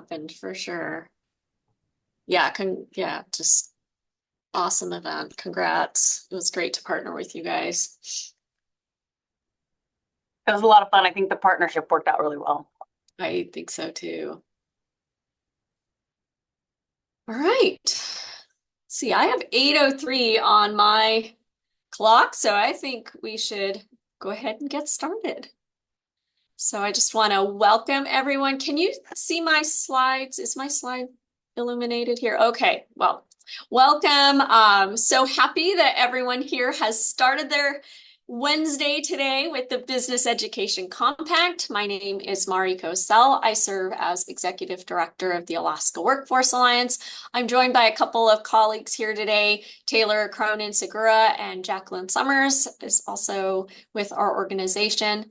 happened for sure. Yeah, just awesome event. Congrats. It was great to partner with you guys. It was a lot of fun. I think the partnership worked out really well. I think so too. All right. See, I have 8:03 on my clock, so I think we should go ahead and get started. So I just want to welcome everyone. Can you see my slides? Is my slide illuminated here? Okay, well, welcome. So happy that everyone here has started their Wednesday today with the Business Education Compact. My name is Mariko Sell. I serve as Executive Director of the Alaska Workforce Alliance. I'm joined by a couple of colleagues here today. Taylor Cronin Segura and Jacqueline Summers is also with our organization.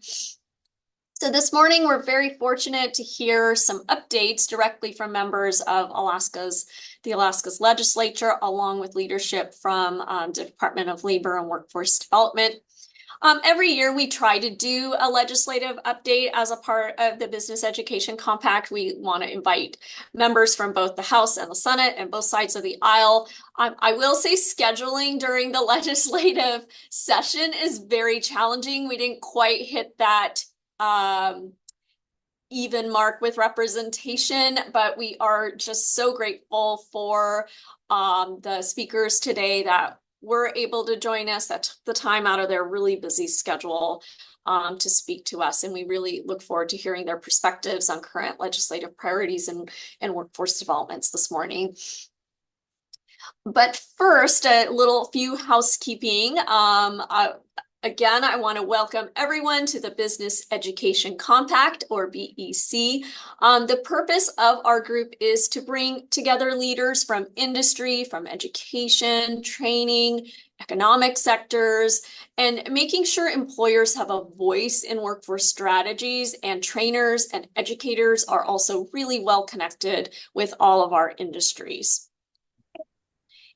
So this morning, we're very fortunate to hear some updates directly from members of the Alaska's Legislature, along with leadership from the Department of Labor and Workforce Development. Every year, we try to do a legislative update as a part of the Business Education Compact. We want to invite members from both the House and the Senate and both sides of the aisle. I will say scheduling during the legislative session is very challenging. We didn't quite hit that even mark with representation, but we are just so grateful for the speakers today that were able to join us, that took the time out of their really busy schedule to speak to us. And we really look forward to hearing their perspectives on current legislative priorities and workforce developments this morning. But first, a little few housekeeping. Again, I want to welcome everyone to the Business Education Compact, or BEC. The purpose of our group is to bring together leaders from industry, from education, training, economic sectors, and making sure employers have a voice in workforce strategies, and trainers and educators are also really well connected with all of our industries.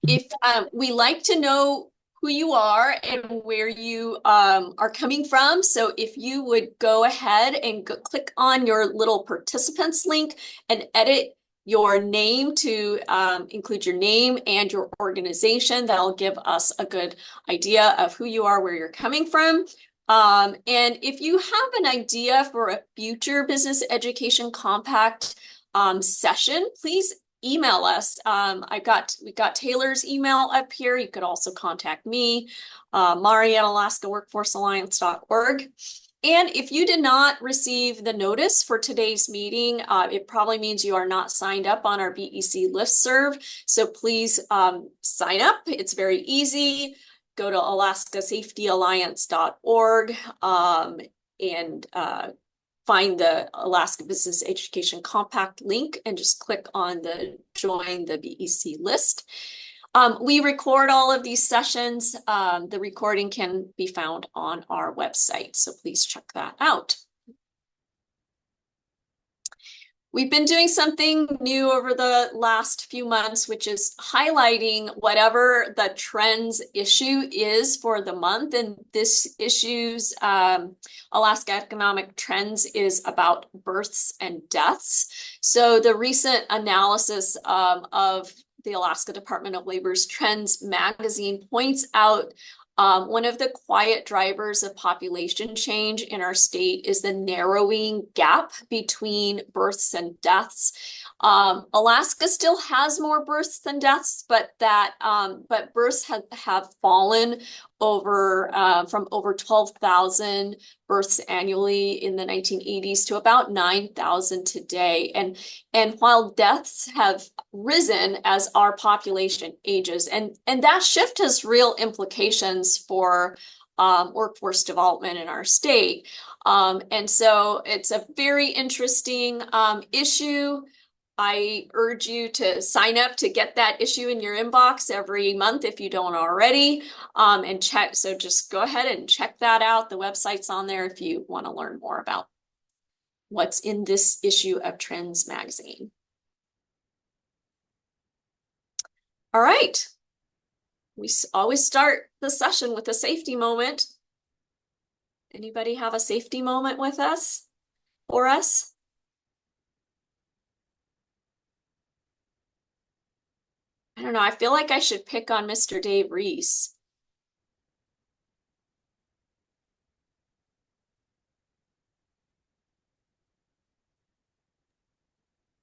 If we like to know who you are and where you are coming from. So if you would go ahead and click on your little participants link and edit your name to include your name and your organization, that'll give us a good idea of who you are, where you're coming from. And if you have an idea for a future Business Education Compact session, please email us. We've got Taylor's email up here. You could also contact me, Mari at alaskaworkforcealliance.org. And if you did not receive the notice for today's meeting, it probably means you are not signed up on our BEC listserv. So please sign up. It's very easy. Go to alaskasafetyalliance.org and find the Alaska Business Education Compact link and just click on the join the BEC list. We record all of these sessions. The recording can be found on our website, so please check that out. We've been doing something new over the last few months, which is highlighting whatever the trends issue is for the month. And this issue's Alaska Economic Trends is about births and deaths. So the recent analysis of the Alaska Department of Labor's Trends magazine points out one of the quiet drivers of population change in our state is the narrowing gap between births and deaths. Alaska still has more births than deaths, but births have fallen from over 12,000 births annually in the 1980s to about 9,000 today. And while deaths have risen as our population ages, and that shift has real implications for workforce development in our state. And so it's a very interesting issue. I urge you to sign up to get that issue in your inbox every month if you don't already, and check. So just go ahead and check that out. The website's on there if you want to learn more about what's in this issue of Trends magazine. All right. We always start the session with a safety moment. Anybody have a safety moment with us? For us? don't know. I feel like I should pick on Mr. Dave Reese.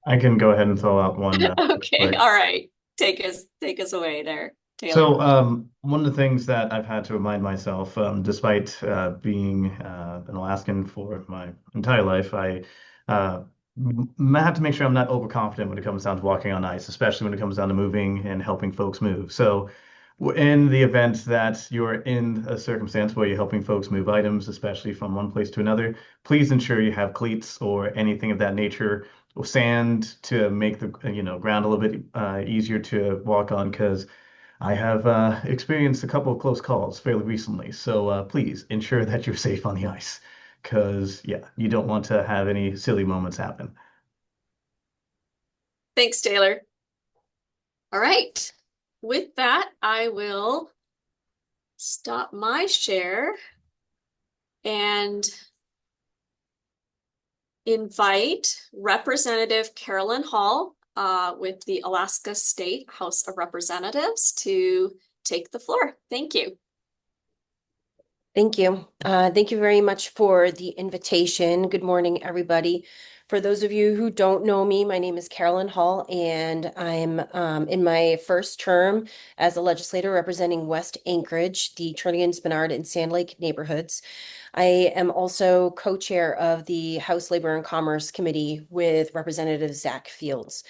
I can go ahead and throw out one Okay, quick. all right. Take us away there, Taylor. So, one of the things that I've had to remind myself, despite being an Alaskan for my entire life, I have to make sure I'm not overconfident when it comes down to walking on ice, especially when it comes down to moving and helping folks move. So, in the event that you're in a circumstance where you're helping folks move items, especially from one place to another, please ensure you have cleats or anything of that nature, or sand to make the ground a little bit easier to walk on, because I have experienced a couple of close calls fairly recently, so please ensure that you're safe on the ice, because yeah, you don't want to have any silly moments happen. Thanks, Taylor. All right. With that, I will stop my share and invite Representative Carolyn Hall with the Alaska State House of Representatives to take the floor. Thank you. Thank you. Thank you very much for the invitation. Good morning, everybody. For those of you who don't know me, my name is Carolyn Hall, and I'm in my first term as a legislator representing West Anchorage, the Trinidad, Spenard, and Sand Lake neighborhoods. I am also co-chair of the House Labor and Commerce Committee with Representative Zack Fields.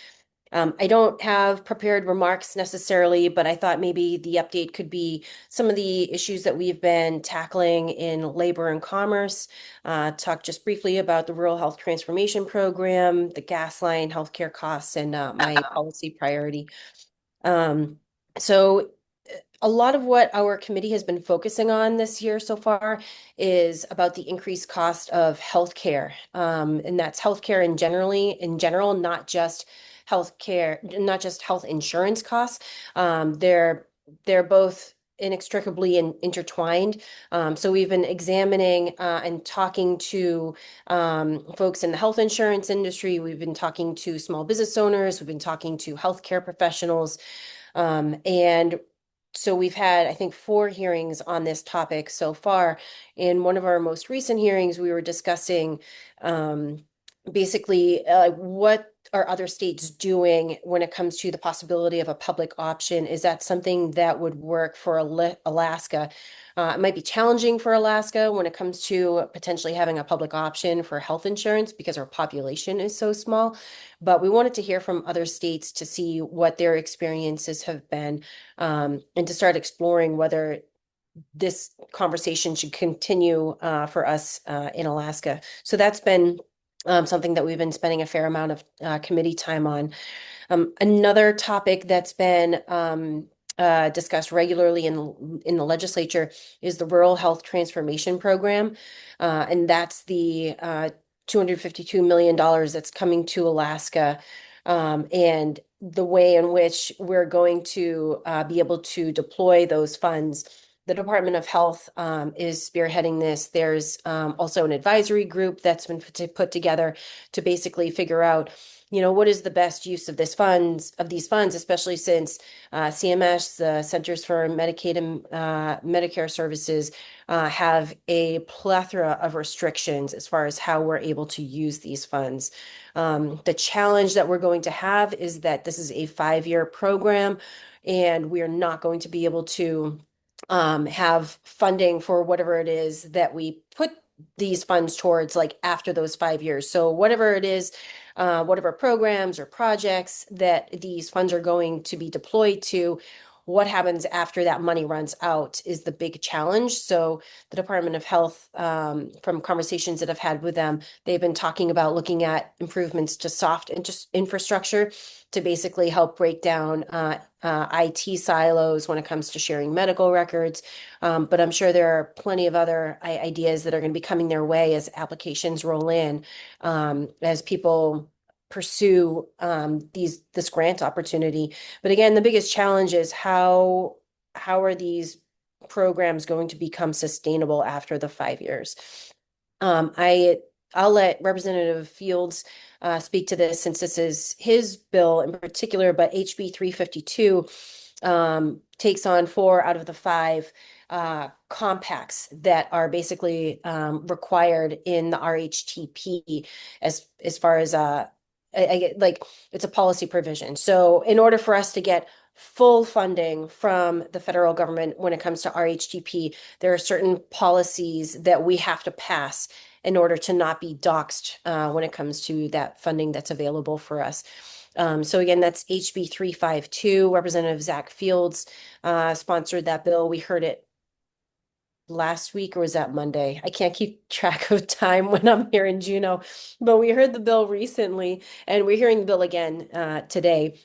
I don't have prepared remarks necessarily, but I thought maybe the update could be some of the issues that we've been tackling in labor and commerce. Talk just briefly about the Rural Health Transformation Program, the gas line, healthcare costs, and my policy priority. So a lot of what our committee has been focusing on this year so far is about the increased cost of healthcare. And that's healthcare in general, not just healthcare, not just health insurance costs. They're both inextricably intertwined. So we've been examining and talking to folks in the health insurance industry. We've been talking to small business owners. We've been talking to healthcare professionals. And so we've had, I think, 4 hearings on this topic so far. In one of our most recent hearings, we were discussing basically what are other states doing when it comes to the possibility of a public option? Is that something that would work for Alaska? It might be challenging for Alaska when it comes to potentially having a public option for health insurance because our population is so small. But we wanted to hear from other states to see what their experiences have been, and to start exploring whether this conversation should continue for us in Alaska. So that's been something that we've been spending a fair amount of committee time on. Another topic that's been discussed regularly in the legislature is the Rural Health Transformation Program. And that's the $252 million that's coming to Alaska. And the way in which we're going to be able to deploy those funds. The Department of Health is spearheading this. There's also an advisory group that's been put together to basically figure out, what is the best use of these funds, especially since CMS, the Centers for Medicaid and Medicare Services, have a plethora of restrictions as far as how we're able to use these funds. The challenge that we're going to have is that this is a 5-year program, and we are not going to be able to have funding for whatever it is that we put these funds towards, like after those 5 years. So whatever it is, whatever programs or projects that these funds are going to be deployed to, what happens after that money runs out is the big challenge. So the Department of Health, from conversations that I've had with them, they've been talking about looking at improvements to soft infrastructure to basically help break down IT silos when it comes to sharing medical records. But I'm sure there are plenty of other ideas that are going to be coming their way as applications roll in, as people pursue this grant opportunity. But again, the biggest challenge is how are these programs going to become sustainable after the 5 years? I I'll let Representative Fields speak to this since this is his bill in particular, but HB 352 takes on 4 out of the 5 compacts that are basically required in the RHTP as far as I get like it's a policy provision. So in order for us to get full funding from the federal government when it comes to RHTP, there are certain policies that we have to pass in order to not be doxxed when it comes to that funding that's available for us. So again, that's HB 352. Representative Zack Fields sponsored that bill. We heard it last week, or was that Monday? I can't keep track of time when I'm here in Juneau, but we heard the bill recently, and we're hearing the bill again today.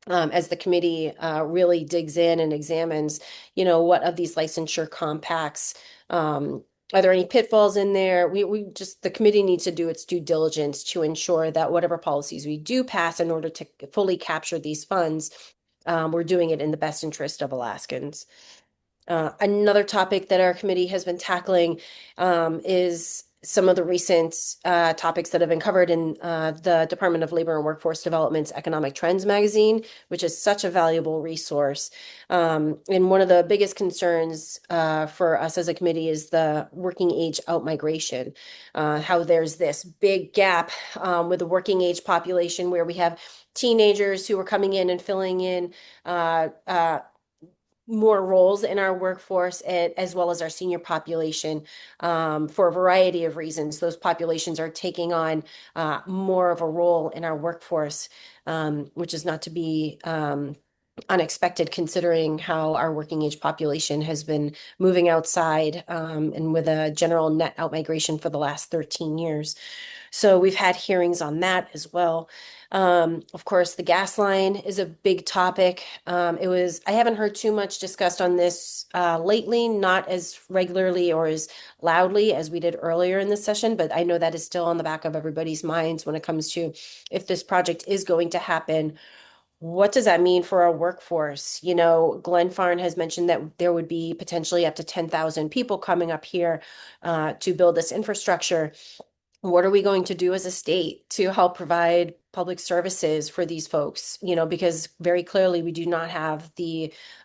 As the committee really digs in and examines, what of these licensure compacts, are there any pitfalls in there? The committee needs to do its due diligence to ensure that whatever policies we do pass in order to fully capture these funds, we're doing it in the best interest of Alaskans. Another topic that our committee has been tackling is some of the recent topics that have been covered in the Department of Labor and Workforce Development's Economic Trends magazine, which is such a valuable resource. And one of the biggest concerns for us as a committee is the working age outmigration, how there's this big gap with the working age population where we have teenagers who are coming in and filling in more roles in our workforce, as well as our senior population, for a variety of reasons. Those populations are taking on more of a role in our workforce, which is not to be unexpected considering how our working age population has been moving outside and with a general net outmigration for the last 13 years. So we've had hearings on that as well. Of course, the gas line is a big topic. I haven't heard too much discussed on this lately, not as regularly or as loudly as we did earlier in the session, but I know that is still on the back of everybody's minds when it comes to if this project is going to happen. What does that mean for our workforce? Glenn Farn has mentioned that there would be potentially up to 10,000 people coming up here to build this infrastructure. What are we going to do as a state to help provide public services for these folks? Because very clearly we do not have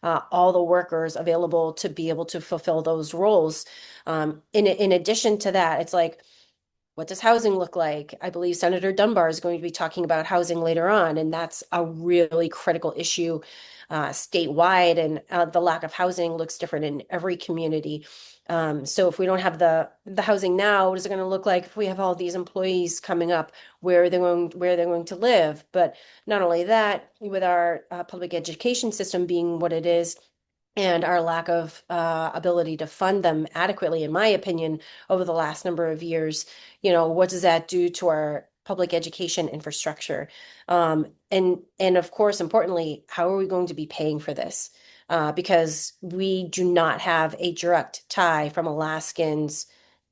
all the workers available to be able to fulfill those roles. In addition to that, it's like, what does housing look like? I believe Senator Dunbar is going to be talking about housing later on, and that's a really critical issue statewide, and the lack of housing looks different in every community. So if we don't have the housing now, what is it going to look like if we have all these employees coming up? Where they're going to live? But not only that, with our public education system being what it is, and our lack of ability to fund them adequately, in my opinion, over the last number of years, what does that do to our public education infrastructure? And of course, importantly, how are we going to be paying for this? Because we do not have a direct tie from Alaskans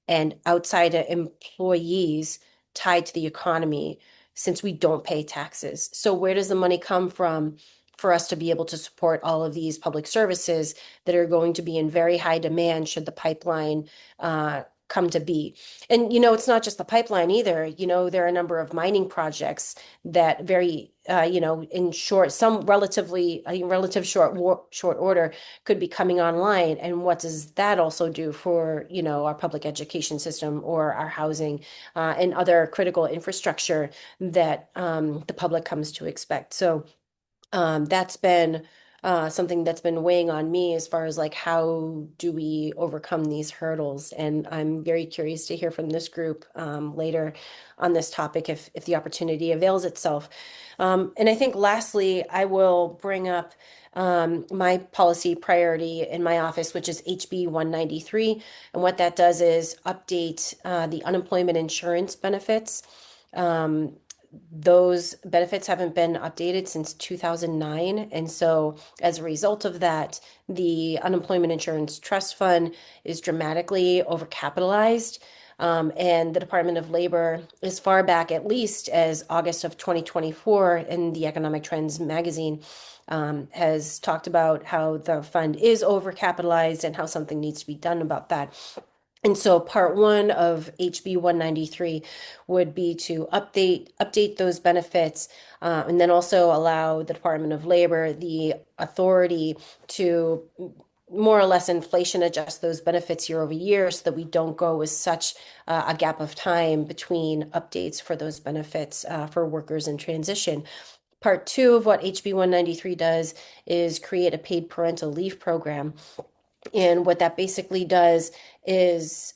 and outside employees tied to the economy since we don't pay taxes. So where does the money come from for us to be able to support all of these public services that are going to be in very high demand should the pipeline come to be? And, it's not just the pipeline either. There are a number of mining projects that in relative short order could be coming online. And what does that also do for, our public education system or our housing and other critical infrastructure that the public comes to expect? So that's been something that's been weighing on me as far as like how do we overcome these hurdles, and I'm very curious to hear from this group later on this topic if the opportunity avails itself. And I think lastly, I will bring up my policy priority in my office, which is HB 193, and what that does is update the unemployment insurance benefits. Those benefits haven't been updated since 2009. And so as a result of that, the Unemployment Insurance Trust Fund is dramatically overcapitalized. And the Department of Labor, as far back at least as August of 2024 in the Economic Trends magazine, has talked about how the fund is overcapitalized and how something needs to be done about that. And so part one of HB 193 would be to update those benefits, and then also allow the Department of Labor the authority to more or less inflation adjust those benefits year over year so that we don't go with such a gap of time between updates for those benefits for workers in transition. Part two of what HB 193 does is create a paid parental leave program. And what that basically does is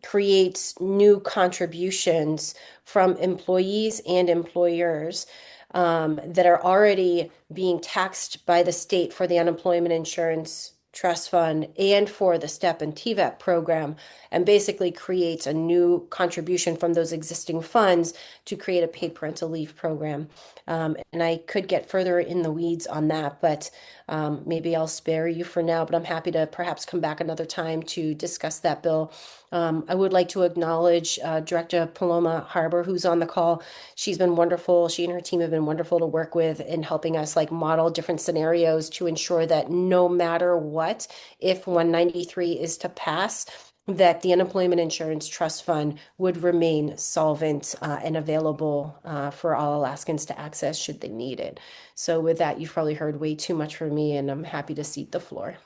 creates new contributions from employees and employers that are already being taxed by the state for the unemployment insurance trust fund and for the STEP and TVEP program, and basically creates a new contribution from those existing funds to create a paid parental leave program. And I could get further in the weeds on that, but maybe I'll spare you for now, but I'm happy to perhaps come back another time to discuss that bill. I would like to acknowledge Director Paloma Harbour, who's on the call. She's been wonderful. She and her team have been wonderful to work with in helping us like model different scenarios to ensure that no matter what, if 193 is to pass, that the Unemployment Insurance Trust Fund would remain solvent and available for all Alaskans to access should they need it. So with that, you've probably heard way too much from me, and I'm happy to cede the floor.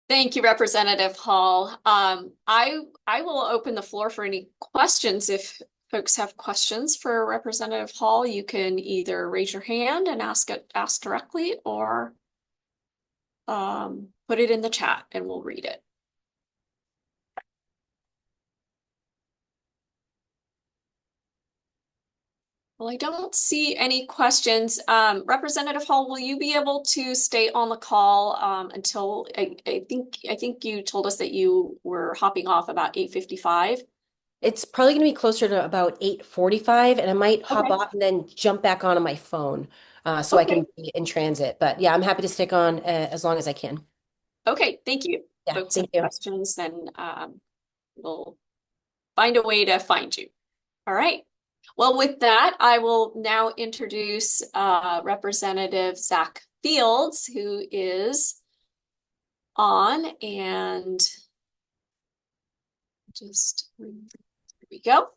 Thank you, Representative Hall. I will open the floor for any questions. If folks have questions for Representative Hall, you can either raise your hand and ask directly, or put it in the chat and we'll read it. Well, I don't see any questions. Representative Hall, will you be able to stay on the call until I think you told us that you were hopping off about 8:55? It's probably going to be closer to about 8:45, and I might hop off and then jump back onto my phone so I can be in transit. But yeah, I'm happy to stick on as long as I can. Okay, thank you. Yeah, Folks thank have you. questions, then we'll find a way to find you. All right. Well, with that, I will now introduce Representative Zack Fields, who is on, and just here we go.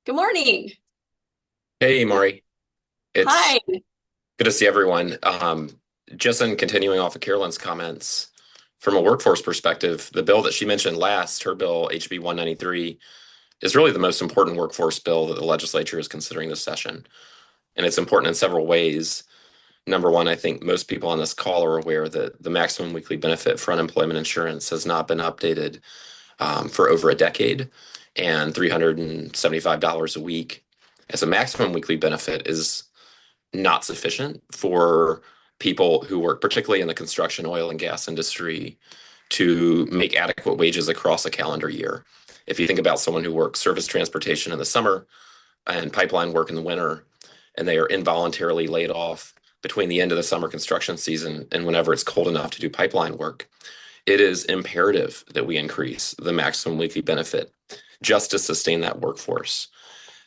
Good morning. Hey, Maury. It's Hi. good to see everyone. Just in continuing off of Carolyn's comments, from a workforce perspective, the bill that she mentioned last, her bill, HB 193, is really the most important workforce bill that the legislature is considering this session. And it's important in several ways. Number one, I think most people on this call are aware that the maximum weekly benefit for unemployment insurance has not been updated for over a decade, and $375 a week as a maximum weekly benefit is not sufficient for people who work particularly in the construction, oil, and gas industry to make adequate wages across a calendar year. If you think about someone who works service transportation in the summer and pipeline work in the winter, and they are involuntarily laid off between the end of the summer construction season and whenever it's cold enough to do pipeline work, it is imperative that we increase the maximum weekly benefit just to sustain that workforce.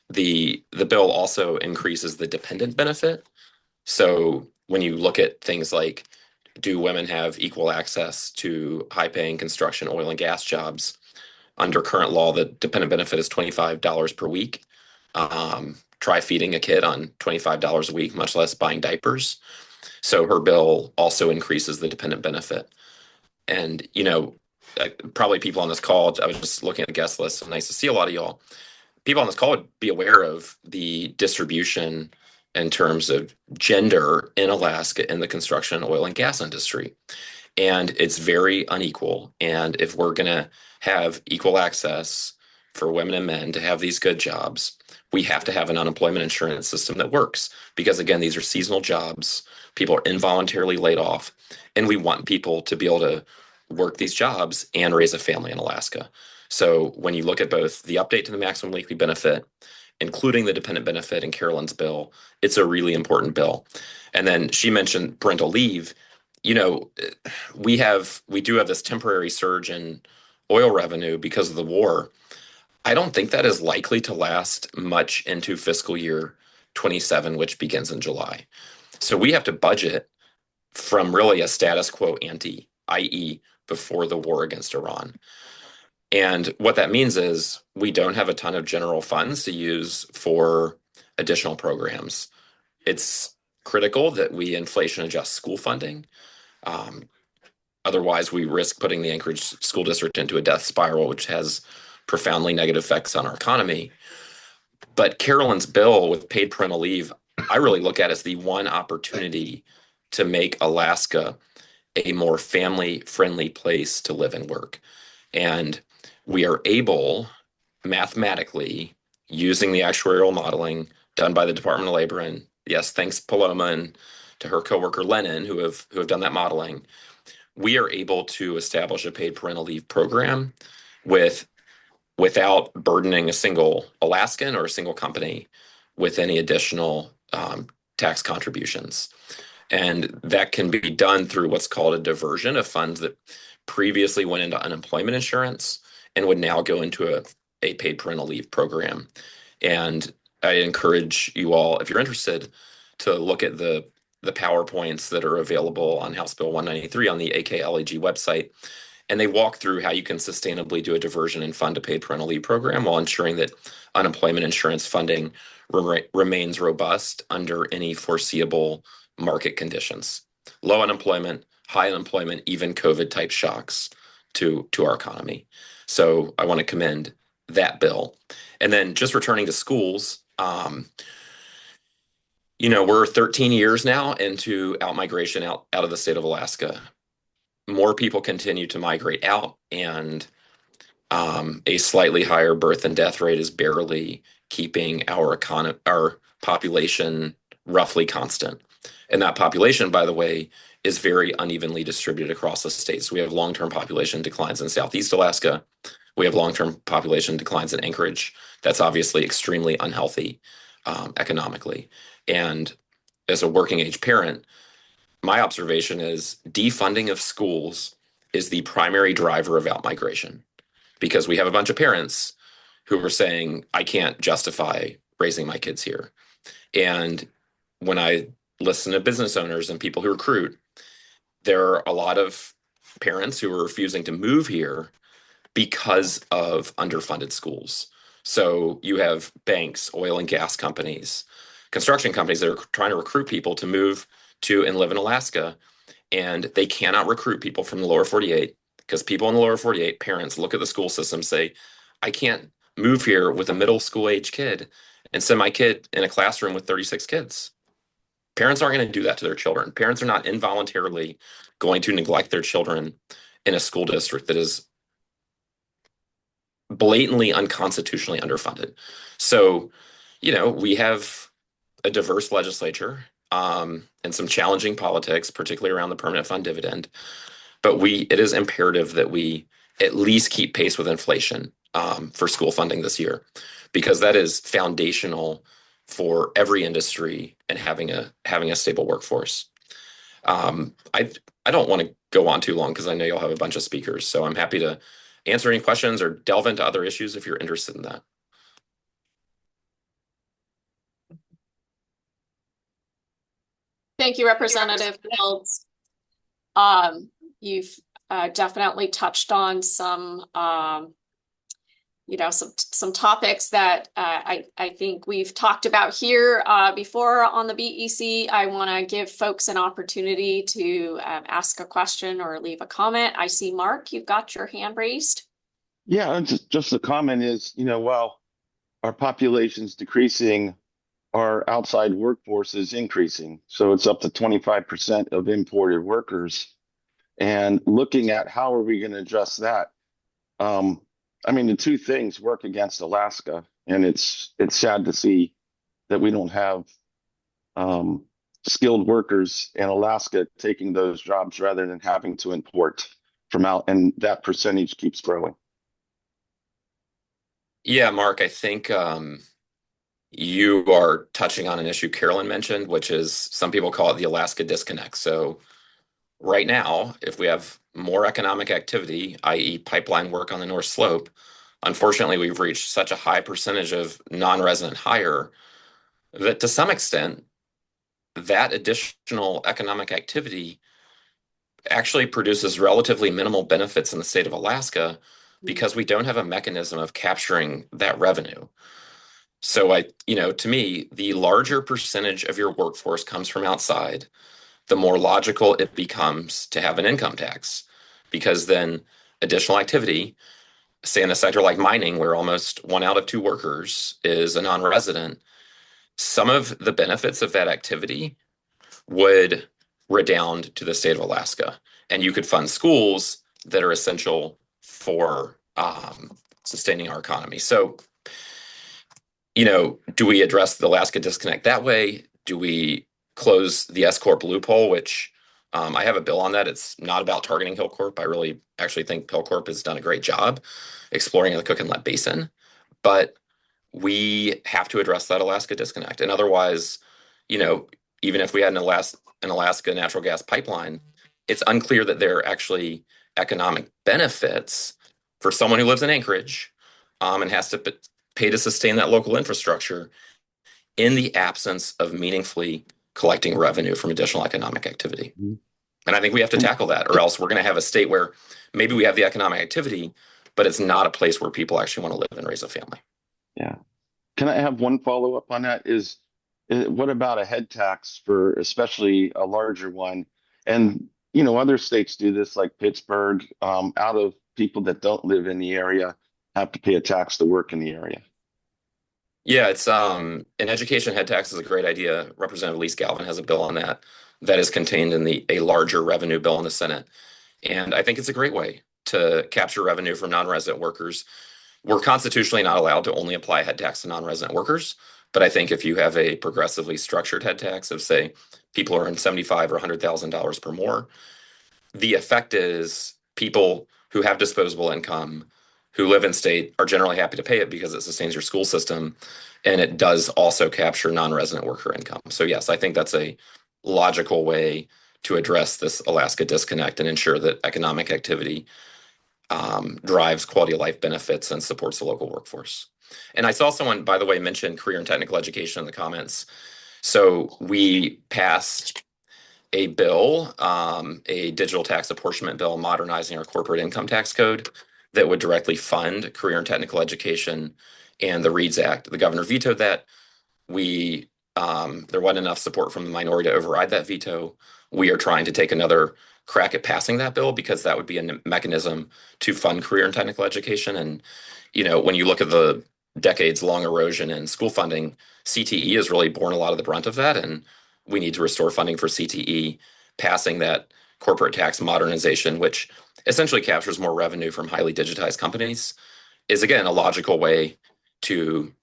The bill also increases the dependent benefit. So when you look at things like, do women have equal access to high-paying construction, oil, and gas jobs? Under current law, the dependent benefit is $25 per week. Try feeding a kid on $25 a week, much less buying diapers. So her bill also increases the dependent benefit. And, probably people on this call, I was just looking at the guest list, so nice to see a lot of y'all. People on this call would be aware of the distribution in terms of gender in Alaska in the construction, oil, and gas industry. And it's very unequal. And if we're going to have equal access for women and men to have these good jobs, we have to have an unemployment insurance system that works. Because again, these are seasonal jobs. People are involuntarily laid off. And we want people to be able to work these jobs and raise a family in Alaska. So when you look at both the update to the maximum weekly benefit, including the dependent benefit in Carolyn's bill, it's a really important bill. And then she mentioned parental leave. We do have this temporary surge in oil revenue because of the war. I don't think that is likely to last much into fiscal year 27, which begins in July. So we have to budget from really a status quo ante, i.e., before the war against Iran. And what that means is we don't have a ton of general funds to use for additional programs. It's critical that we inflation adjust school funding. Otherwise, we risk putting the Anchorage School District into a death spiral, which has profoundly negative effects on our economy. But Carolyn's bill with paid parental leave, I really look at as the one opportunity to make Alaska a more family-friendly place to live and work. And we are able, mathematically, using the actuarial modeling done by the Department of Labor, and yes, thanks Paloma and to her coworker Lennon, who have done that modeling, we are able to establish a paid parental leave program without burdening a single Alaskan or a single company with any additional tax contributions. And that can be done through what's called a diversion of funds that previously went into unemployment insurance and would now go into a paid parental leave program. And I encourage you all, if you're interested, to look at the PowerPoints that are available on House Bill 193 on the AKLEG website. And they walk through how you can sustainably do a diversion and fund a paid parental leave program while ensuring that unemployment insurance funding remains robust under any foreseeable market conditions. Low unemployment, high unemployment, even COVID type shocks to our economy. So I want to commend that bill. And then just returning to schools, we're 13 years now into outmigration out of the state of Alaska. More people continue to migrate out, and a slightly higher birth and death rate is barely keeping our population roughly constant. And that population, by the way, is very unevenly distributed across the state. So we have long-term population declines in Southeast Alaska. We have long-term population declines in Anchorage. That's obviously extremely unhealthy economically. And as a working age parent, my observation is defunding of schools is the primary driver of outmigration, because we have a bunch of parents who are saying, I can't justify raising my kids here. And when I listen to business owners and people who recruit, there are a lot of parents who are refusing to move here because of underfunded schools. So you have banks, oil and gas companies, construction companies that are trying to recruit people to move to and live in Alaska, and they cannot recruit people from the lower 48 because people in the lower 48, parents look at the school system, say, I can't move here with a middle school age kid and send my kid in a classroom with 36 kids. Parents aren't going to do that to their children. Parents are not involuntarily going to neglect their children in a school district that is blatantly unconstitutionally underfunded. So, we have a diverse legislature and some challenging politics, particularly around the permanent fund dividend. But it is imperative that we at least keep pace with inflation for school funding this year, because that is foundational for every industry and having a stable workforce. I don't want to go on too long because I know you'll have a bunch of speakers, so I'm happy to answer any questions or delve into other issues if you're interested in that. Thank you, Representative Fields. You've definitely touched on some topics that I think we've talked about here before on the BEC. I want to give folks an opportunity to ask a question or leave a comment. I see Mark, you've got your hand raised. Yeah, just the comment is, while our population's decreasing, our outside workforce is increasing. So it's up to 25% of imported workers. And looking at how are we going to address that? The two things work against Alaska, and it's sad to see that we don't have skilled workers in Alaska taking those jobs rather than having to import from out, and that percentage keeps growing. Yeah, Mark, I think you are touching on an issue Carolyn mentioned, which is some people call it the Alaska disconnect. So right now, if we have more economic activity, i.e. pipeline work on the North Slope, unfortunately, we've reached such a high percentage of non-resident hire that to some extent, that additional economic activity actually produces relatively minimal benefits in the state of Alaska because we don't have a mechanism of capturing that revenue. So to me, the larger percentage of your workforce comes from outside, the more logical it becomes to have an income tax, because then additional activity, say in a sector like mining, where almost 1 out of 2 workers is a non-resident, some of the benefits of that activity would redound to the state of Alaska. And you could fund schools that are essential for sustaining our economy. So, do we address the Alaska disconnect that way? Do we close the S-Corp loophole, which I have a bill on that. It's not about targeting Hillcorp. I really actually think Hillcorp has done a great job exploring the Cook Inlet Basin. But we have to address that Alaska disconnect. And otherwise, even if we had an Alaska natural gas pipeline, it's unclear that there are actually economic benefits for someone who lives in Anchorage and has to pay to sustain that local infrastructure in the absence of meaningfully collecting revenue from additional economic activity. Mm-hmm. And I think we have to tackle that, or else we're going to have a state where maybe we have the economic activity, but it's not a place where people actually want to live and raise a family. Yeah. Can I have one follow-up on that? What about a head tax for especially a larger one? And, other states do this, like Pittsburgh, out of people that don't live in the area have to pay a tax to work in the area. Yeah, it's an education head tax is a great idea. Representative Lise Galvin has a bill on that is contained in a larger revenue bill in the Senate. And I think it's a great way to capture revenue from non-resident workers. We're constitutionally not allowed to only apply head tax to non-resident workers. But I think if you have a progressively structured head tax of, say, people earn $75,000 or $100,000 per more, the effect is people who have disposable income, who live in state, are generally happy to pay it because it sustains your school system, and it does also capture non-resident worker income. So yes, I think that's a logical way to address this Alaska disconnect and ensure that economic activity drives quality of life benefits and supports the local workforce. And I saw someone, by the way, mention career and technical education in the comments. So we passed a bill, a digital tax apportionment bill, modernizing our corporate income tax code that would directly fund career and technical education and the READS Act. The governor vetoed that. There wasn't enough support from the minority to override that veto. We are trying to take another crack at passing that bill because that would be a mechanism to fund career and technical education. And, when you look at the decades-long erosion in school funding, CTE has really borne a lot of the brunt of that. And we need to restore funding for CTE, passing that corporate tax modernization, which essentially captures more revenue from highly digitized companies, is again a logical way to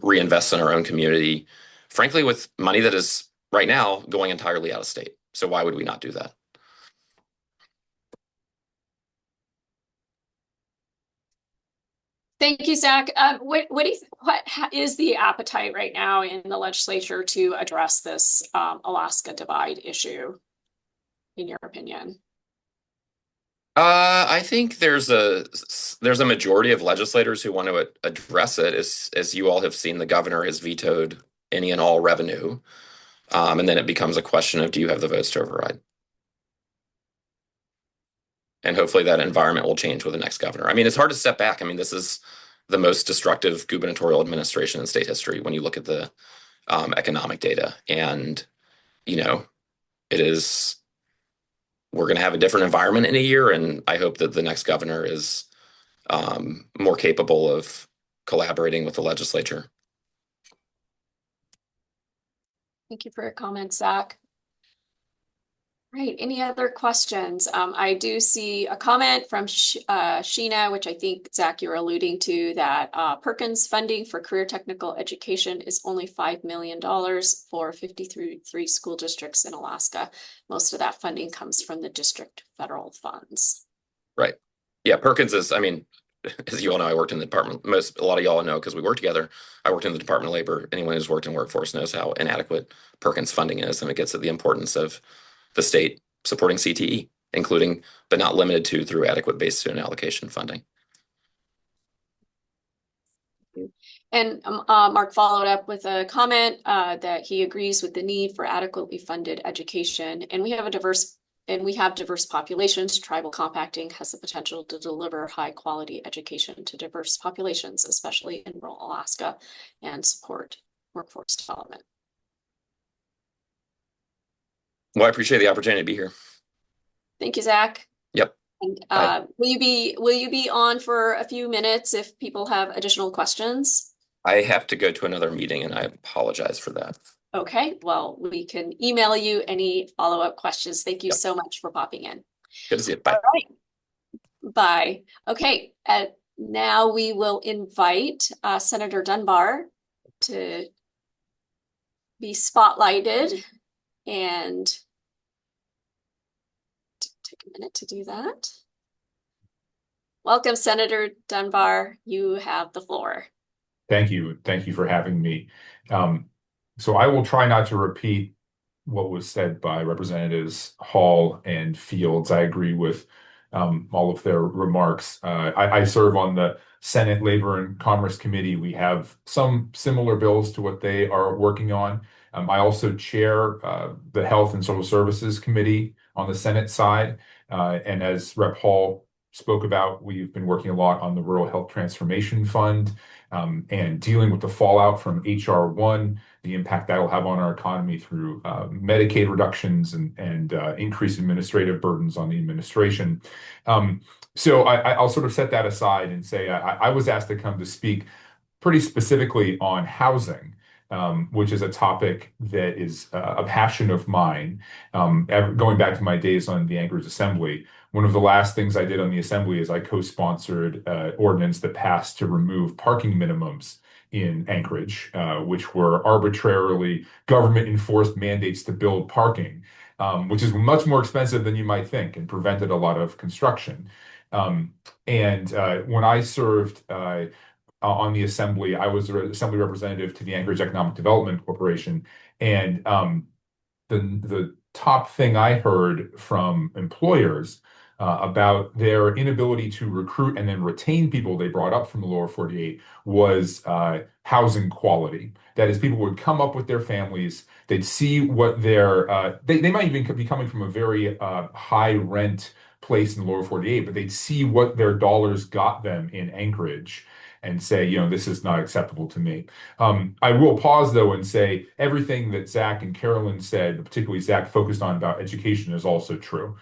reinvest in our own community, frankly, with money that is right now going entirely out of state. So why would we not do that? Thank you, Zack. What is the appetite right now in the legislature to address this Alaska divide issue, in your opinion? I think there's a majority of legislators who want to address it. As you all have seen, the governor has vetoed any and all revenue, and then it becomes a question of, do you have the votes to override? And hopefully that environment will change with the next governor. I mean, it's hard to step back. I mean, this is the most destructive gubernatorial administration in state history when you look at the economic data. And, it is, we're going to have a different environment in a year. And I hope that the next governor is more capable of collaborating with the legislature. Thank you for your comments, Zack. Right, any other questions? I do see a comment from Sheena, which I think, Zack, you're alluding to, that Perkins funding for career technical education is only $5 million for 53 school districts in Alaska. Most of that funding comes from the district federal funds. Right. Yeah, Perkins is, I mean, as you all know, I worked in the department, a lot of y'all know because we work together. I worked in the Department of Labor. Anyone who's worked in workforce knows how inadequate Perkins funding is, and it gets at the importance of the state supporting CTE, including, but not limited to, through adequate base student allocation funding. And Mark followed up with a comment that he agrees with the need for adequately funded education, and we have diverse populations. Tribal compacting has the potential to deliver high quality education to diverse populations, especially in rural Alaska, and support workforce development. Well, I appreciate the opportunity to be here. Thank you, Zach. Yep. And will you be on for a few minutes if people have additional questions? I have to go to another meeting and I apologize for that. Okay, well, we can email you any follow-up questions. Thank you so much for popping in. Good to see you. Bye. All right. Bye. Okay, now we will invite Senator Dunbar to be spotlighted and take a minute to do that. Welcome, Senator Dunbar. You have the floor. Thank you. Thank you for having me. So I will try not to repeat what was said by Representatives Hall and Fields. I agree with all of their remarks. I serve on the Senate Labor and Commerce Committee. We have some similar bills to what they are working on. I also chair the Health and Social Services Committee on the Senate side. And as Rep. Hall spoke about, we've been working a lot on the Rural Health Transformation Fund and dealing with the fallout from HR 1, the impact that'll have on our economy through Medicaid reductions and increased administrative burdens on the administration. So I'll sort of set that aside and say I was asked to come to speak pretty specifically on housing, which is a topic that is a passion of mine. Going back to my days on the Anchorage Assembly, one of the last things I did on the Assembly is I co-sponsored an ordinance that passed to remove parking minimums in Anchorage, which were arbitrarily government-enforced mandates to build parking, which is much more expensive than you might think and prevented a lot of construction. And when I served on the Assembly, I was an Assembly representative to the Anchorage Economic Development Corporation, and the top thing I heard from employers about their inability to recruit and then retain people they brought up from the lower 48 was housing quality. That is, people would come up with their families, they'd see what they might even be coming from a very high rent place in the lower 48, but they'd see what their dollars got them in Anchorage and say, this is not acceptable to me. I will pause, though, and say everything that Zack and Carolyn said, particularly Zack focused on about education, is also true.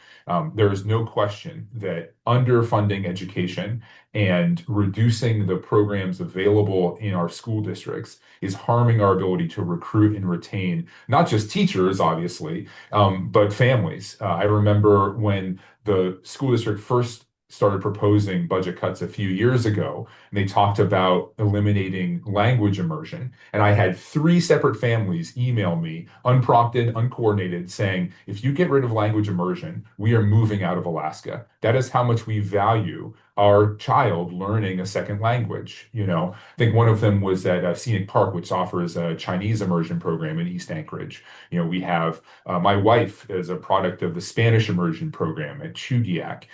There is no question that underfunding education and reducing the programs available in our school districts is harming our ability to recruit and retain not just teachers, obviously, but families. I remember when the school district first started proposing budget cuts a few years ago, and they talked about eliminating language immersion. And I had 3 separate families email me, unprompted, uncoordinated, saying, if you get rid of language immersion, we are moving out of Alaska. That is how much we value our child learning a second language. I think one of them was at Scenic Park, which offers a Chinese immersion program in East Anchorage. We have my wife is a product of the Spanish immersion program at Chudiak.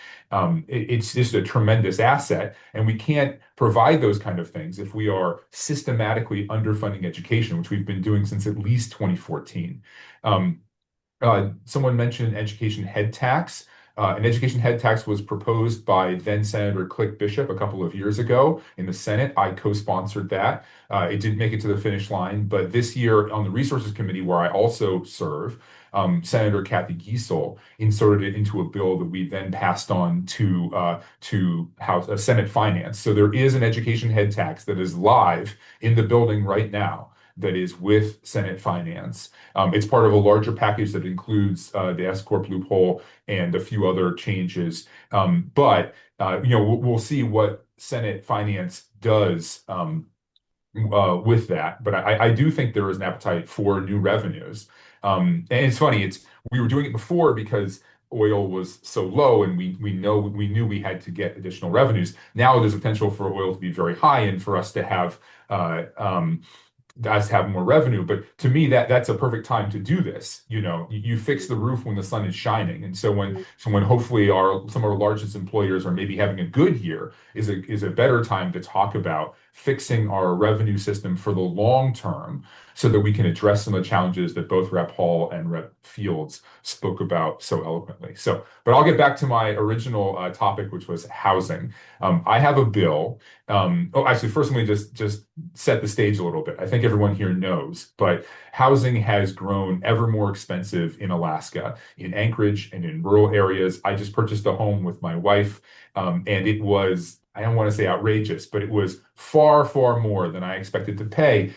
It's just a tremendous asset, and we can't provide those kind of things if we are systematically underfunding education, which we've been doing since at least 2014. Someone mentioned education head tax. An education head tax was proposed by then Senator Click Bishop a couple of years ago in the Senate. I co-sponsored that. It didn't make it to the finish line, but this year on the Resources Committee, where I also serve, Senator Kathy Giesel inserted it into a bill that we then passed on to House Senate Finance. So there is an education head tax that is live in the building right now that is with Senate Finance. It's part of a larger package that includes the S Corp loophole and a few other changes. But we'll see what Senate Finance does with that. But I do think there is an appetite for new revenues. And it's funny, we were doing it before because oil was so low and we knew we had to get additional revenues. Now there's a potential for oil to be very high and for us to have more revenue. But to me, that's a perfect time to do this. You fix the roof when the sun is shining. And so when hopefully some of our largest employers are maybe having a good year is a better time to talk about fixing our revenue system for the long term so that we can address some of the challenges that both Rep. Hall and Rep. Fields spoke about so eloquently. So, but I'll get back to my original topic, which was housing. I have a bill. Actually, first, let me just set the stage a little bit. I think everyone here knows, but housing has grown ever more expensive in Alaska, in Anchorage, and in rural areas. I just purchased a home with my wife, and it was, I don't want to say outrageous, but it was far, far more than I expected to pay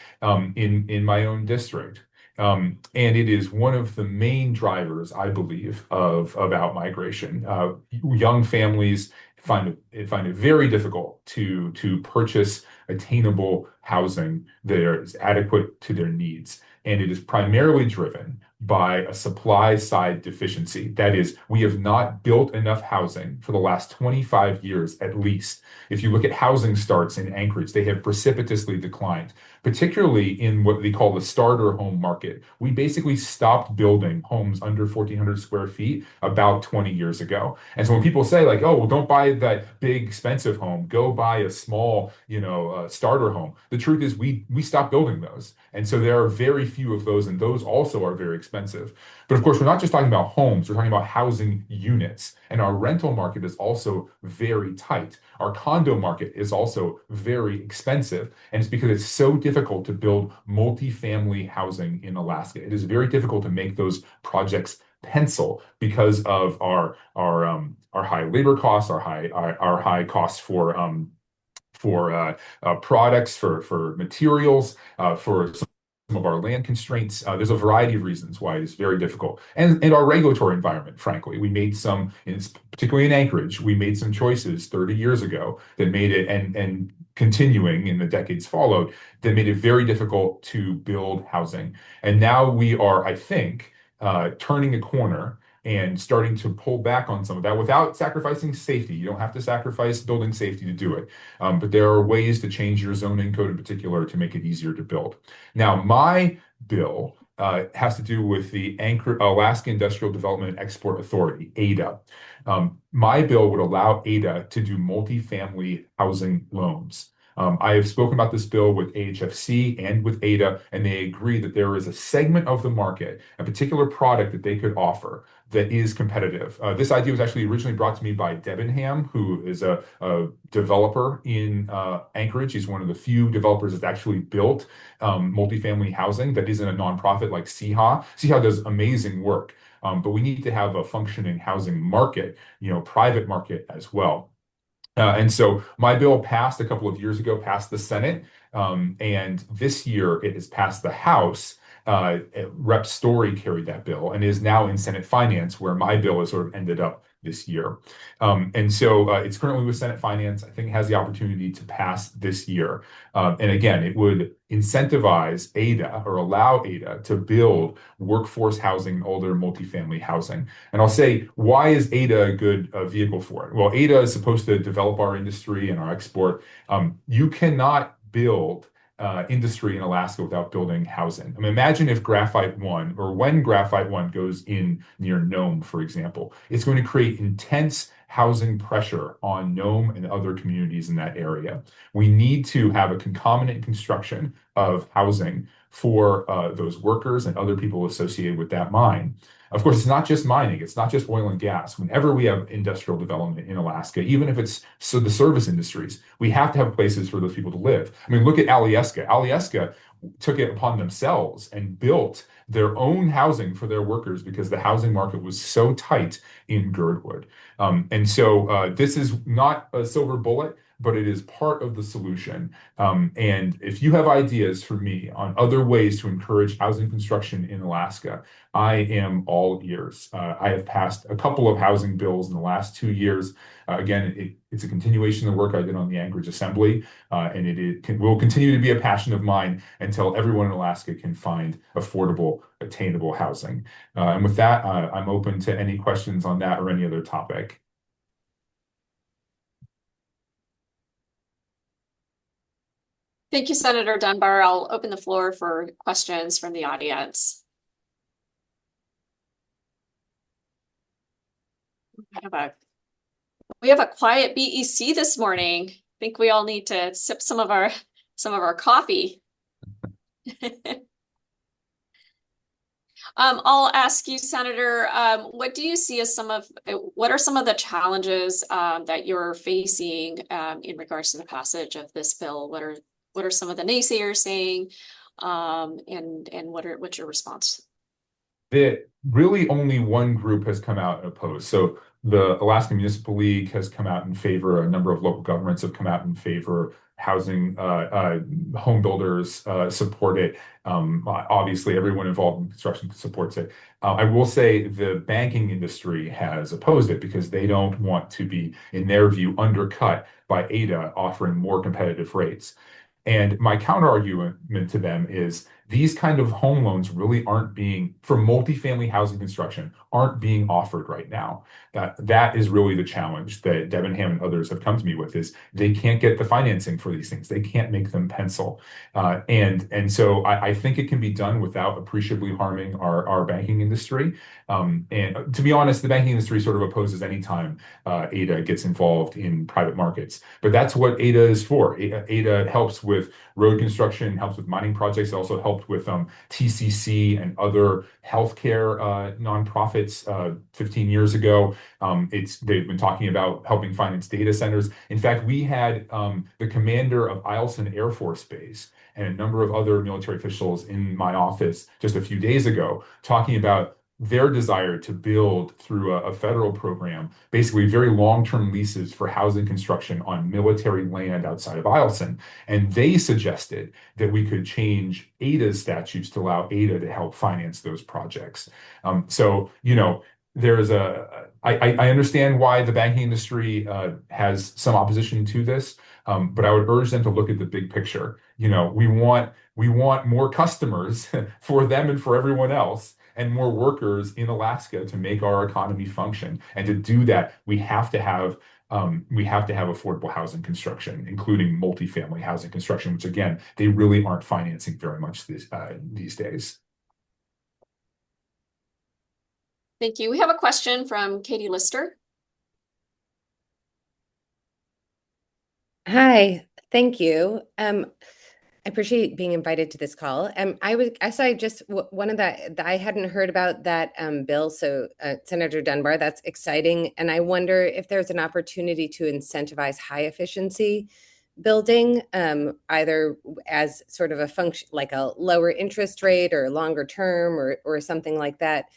in my own district. And it is one of the main drivers, I believe, of outmigration. Young families find it very difficult to purchase attainable housing that is adequate to their needs. And it is primarily driven by a supply side deficiency. That is, we have not built enough housing for the last 25 years at least. If you look at housing starts in Anchorage, they have precipitously declined, particularly in what they call the starter home market. We basically stopped building homes under 1,400 square feet about 20 years ago. And so when people say like, oh, well, don't buy that big expensive home, go buy a small, starter home. The truth is we stopped building those. And so there are very few of those, and those also are very expensive. But of course, we're not just talking about homes, we're talking about housing units. And our rental market is also very tight. Our condo market is also very expensive. And it's because it's so difficult to build multifamily housing in Alaska. It is very difficult to make those projects pencil because of our high labor costs, our high costs for products, for materials, for some of our land constraints. There's a variety of reasons why it is very difficult. And our regulatory environment, frankly, we made some, particularly in Anchorage, we made some choices 30 years ago that made it, and continuing in the decades followed, that made it very difficult to build housing. And now we are, I think, turning a corner and starting to pull back on some of that without sacrificing safety. You don't have to sacrifice building safety to do it. But there are ways to change your zoning code in particular to make it easier to build. Now, my bill has to do with the Alaska Industrial Development and Export Authority, ADA. My bill would allow ADA to do multifamily housing loans. I have spoken about this bill with AHFC and with ADA, and they agree that there is a segment of the market, a particular product that they could offer that is competitive. This idea was actually originally brought to me by Debenham, who is a developer in Anchorage. He's one of the few developers that's actually built multifamily housing that isn't a nonprofit like CHA. CHA does amazing work, but we need to have a functioning housing market, private market as well. And so my bill passed a couple of years ago, passed the Senate, and this year it has passed the House. Rep. Story carried that bill and is now in Senate Finance, where my bill has sort of ended up this year. And so it's currently with Senate Finance. I think it has the opportunity to pass this year. And again, it would incentivize ADA or allow ADA to build workforce housing, older multifamily housing. And I'll say, why is ADA a good vehicle for it? Well, ADA is supposed to develop our industry and our export. You cannot build industry in Alaska without building housing. I mean, imagine if Graphite 1, or when Graphite 1 goes in near Nome, for example, it's going to create intense housing pressure on Nome and other communities in that area. We need to have a concomitant construction of housing for those workers and other people associated with that mine. Of course, it's not just mining, it's not just oil and gas. Whenever we have industrial development in Alaska, even if it's the service industries, we have to have places for those people to live. I mean, look at Alyeska. Alyeska took it upon themselves and built their own housing for their workers because the housing market was so tight in Girdwood. And so this is not a silver bullet, but it is part of the solution. And if you have ideas for me on other ways to encourage housing construction in Alaska, I am all ears. I have passed a couple of housing bills in the last 2 years. Again, it's a continuation of the work I did on the Anchorage Assembly, and it will continue to be a passion of mine until everyone in Alaska can find affordable, attainable housing. And with that, I'm open to any questions on that or any other topic. Thank you, Senator Dunbar. I'll open the floor for questions from the audience. We have a quiet BEC this morning. think we all need to sip some of our coffee. I'll ask you, Senator, what do you see as what are some of the challenges that you're facing in regards to the passage of this bill? What are some of the naysayers saying? And what's your response? That really only one group has come out and opposed. So the Alaska Municipal League has come out in favor. A number of local governments have come out in favor. Housing, home builders support it. Obviously, everyone involved in construction supports it. I will say the banking industry has opposed it because they don't want to be, in their view, undercut by ADA offering more competitive rates. And my counter argument to them is these kind of home loans really aren't being, for multifamily housing construction, aren't being offered right now. That is really the challenge that Debenham and others have come to me with is they can't get the financing for these things. They can't make them pencil. And so I think it can be done without appreciably harming our banking industry. And to be honest, the banking industry sort of opposes any time ADA gets involved in private markets. But that's what ADA is for. ADA helps with road construction, helps with mining projects. It also helped with TCC and other healthcare nonprofits 15 years ago. They've been talking about helping finance data centers. In fact, we had the commander of Eielson Air Force Base and a number of other military officials in my office just a few days ago talking about their desire to build through a federal program, basically very long-term leases for housing construction on military land outside of Eielson. And they suggested that we could change ADA's statutes to allow ADA to help finance those projects. So, there's I understand why the banking industry has some opposition to this, but I would urge them to look at the big picture. We want more customers for them and for everyone else, and more workers in Alaska to make our economy function. And to do that, we have to have affordable housing construction, including multifamily housing construction, which again, they really aren't financing very much these days. Thank you. We have a question from Katie Lister. Hi, thank you. I appreciate being invited to this call. I saw just one of I hadn't heard about that bill. So Senator Dunbar, that's exciting. And I wonder if there's an opportunity to incentivize high efficiency building, either as sort of a function, like a lower interest rate or longer term or something like that,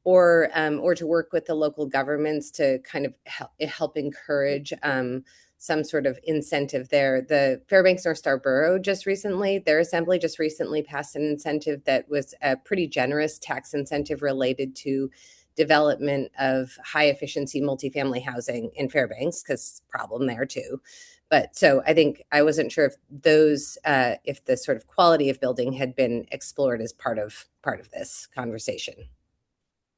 or to work with the local governments to kind of help encourage some sort of incentive there. The Fairbanks North Star Borough their assembly just recently passed an incentive that was a pretty generous tax incentive related to development of high efficiency multifamily housing in Fairbanks, because problem there too. But so I think I wasn't sure if if the sort of quality of building had been explored as part of this conversation.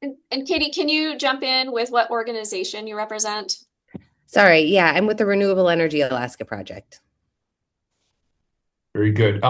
And Katie, can you jump in with what organization you represent? Sorry, yeah, I'm with the Renewable Energy Alaska Project. Very good.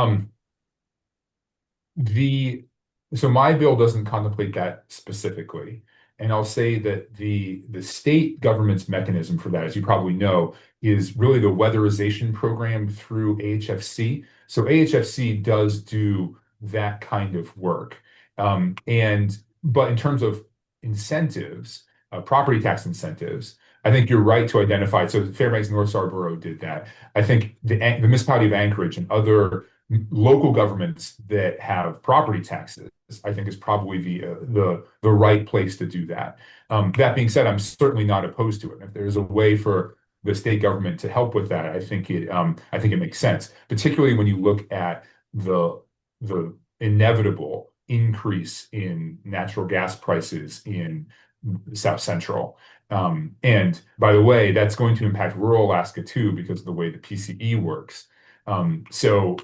So my bill doesn't contemplate that specifically. And I'll say that the state government's mechanism for that, as you probably know, is really the weatherization program through AHFC. So AHFC does do that kind of work. But in terms of incentives, property tax incentives, I think you're right to identify. So Fairbanks North Star Borough did that. I think the municipality of Anchorage and other local governments that have property taxes, I think is probably the right place to do that. That being said, I'm certainly not opposed to it. If there's a way for the state government to help with that, I think it makes sense, particularly when you look at the inevitable increase in natural gas prices in South Central. And by the way, that's going to impact rural Alaska too, because of the way the PCE works. So,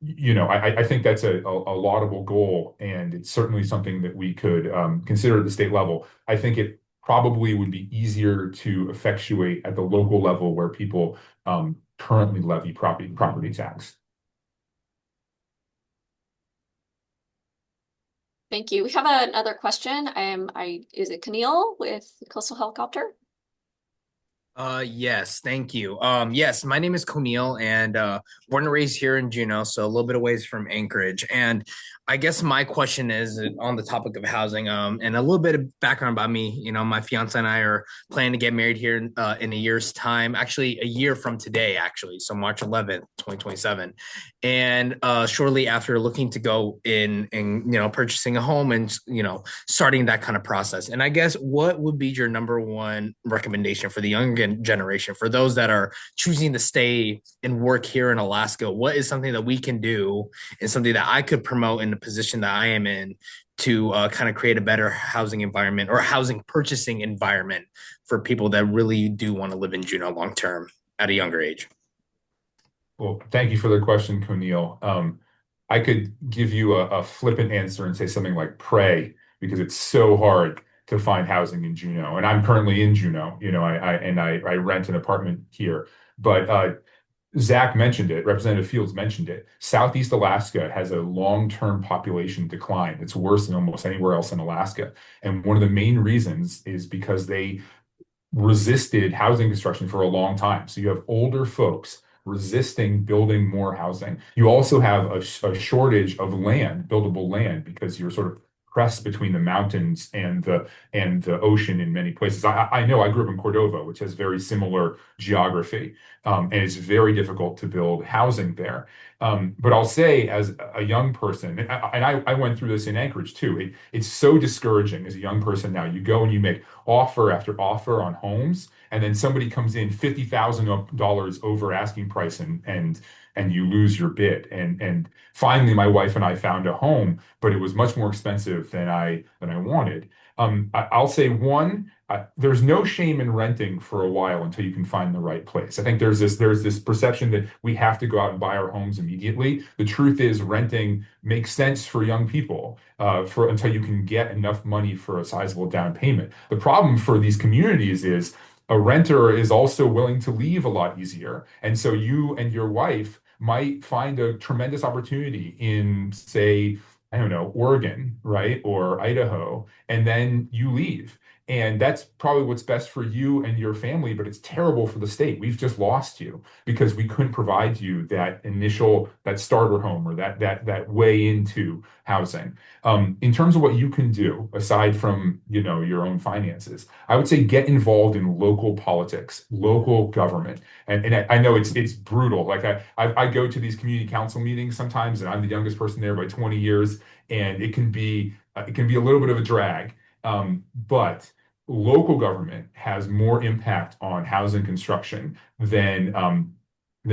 I think that's a laudable goal, and it's certainly something that we could consider at the state level. I think it probably would be easier to effectuate at the local level where people currently levy property tax. Thank you. We have another question. Is it Camille with Coastal Helicopter? Yes, thank you. Yes, my name is Conil and born and raised here in Juneau, so a little bit away from Anchorage. And I guess my question is on the topic of housing, and a little bit of background about me. You know, my fiance and I are planning to get married here in a year's time, actually a year from today, actually, so March 11th, 2027. And shortly after looking to go in, purchasing a home and, starting that kind of process. And I guess what would be your number one recommendation for the younger generation, for those that are choosing to stay and work here in Alaska? What is something that we can do and something that I could promote in the position that I am in to kind of create a better housing environment or housing purchasing environment for people that really do want to live in Juneau long term at a younger age? Well, thank you for the question, Kunil. I could give you a flippant answer and say something like pray, because it's so hard to find housing in Juneau. And I'm currently in Juneau, I rent an apartment here. But Zack mentioned it, Representative Fields mentioned it. Southeast Alaska has a long-term population decline. It's worse than almost anywhere else in Alaska. And one of the main reasons is because they resisted housing construction for a long time. So you have older folks resisting building more housing. You also have a shortage of land, buildable land, because you're sort of pressed between the mountains and the ocean in many places. I know I grew up in Cordova, which has very similar geography, and it's very difficult to build housing there. But I'll say, as a young person, and I went through this in Anchorage too. It's so discouraging as a young person now. You go and you make offer after offer on homes, and then somebody comes in $50,000 over asking price, and you lose your bid. And finally, my wife and I found a home, but it was much more expensive than I wanted. I'll say one, there's no shame in renting for a while until you can find the right place. I think there's this perception that we have to go out and buy our homes immediately. The truth is, renting makes sense for young people for until you can get enough money for a sizable down payment. The problem for these communities is a renter is also willing to leave a lot easier. And so you and your wife might find a tremendous opportunity in, say, I don't know, Oregon, right? Or Idaho, and then you leave. And that's probably what's best for you and your family, but it's terrible for the state. We've just lost you because we couldn't provide you that starter home, or that way into housing. In terms of what you can do, aside from, your own finances, I would say get involved in local politics, local government. And I know it's brutal. Like I go to these community council meetings sometimes, and I'm the youngest person there by 20 years, and it can be a little bit of a drag. But local government has more impact on housing construction than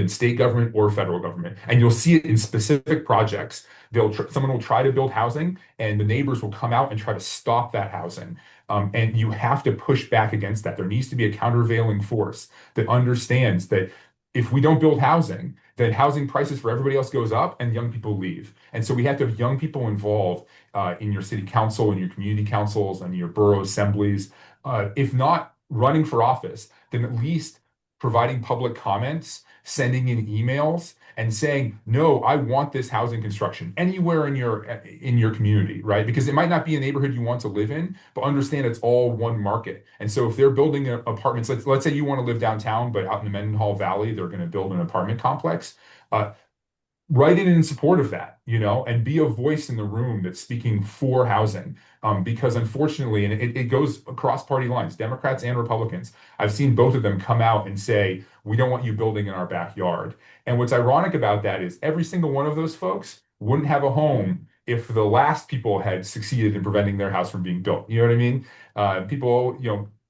state government or federal government. And you'll see it in specific projects. Someone will try to build housing, and the neighbors will come out and try to stop that housing. And you have to push back against that. There needs to be a countervailing force that understands that if we don't build housing, then housing prices for everybody else goes up and young people leave. And so we have to have young people involved in your city council and your community councils and your borough assemblies. If not running for office, then at least providing public comments, sending in emails, and saying, no, I want this housing construction anywhere in your community, right? Because it might not be a neighborhood you want to live in, but understand it's all one market. And so if they're building apartments, let's say you want to live downtown, but out in the Mendenhall Valley, they're going to build an apartment complex. Write in support of that, and be a voice in the room that's speaking for housing. Because unfortunately, and it goes across party lines, Democrats and Republicans, I've seen both of them come out and say, we don't want you building in our backyard. And what's ironic about that is every single one of those folks wouldn't have a home if the last people had succeeded in preventing their house from being built. You know what I mean? People,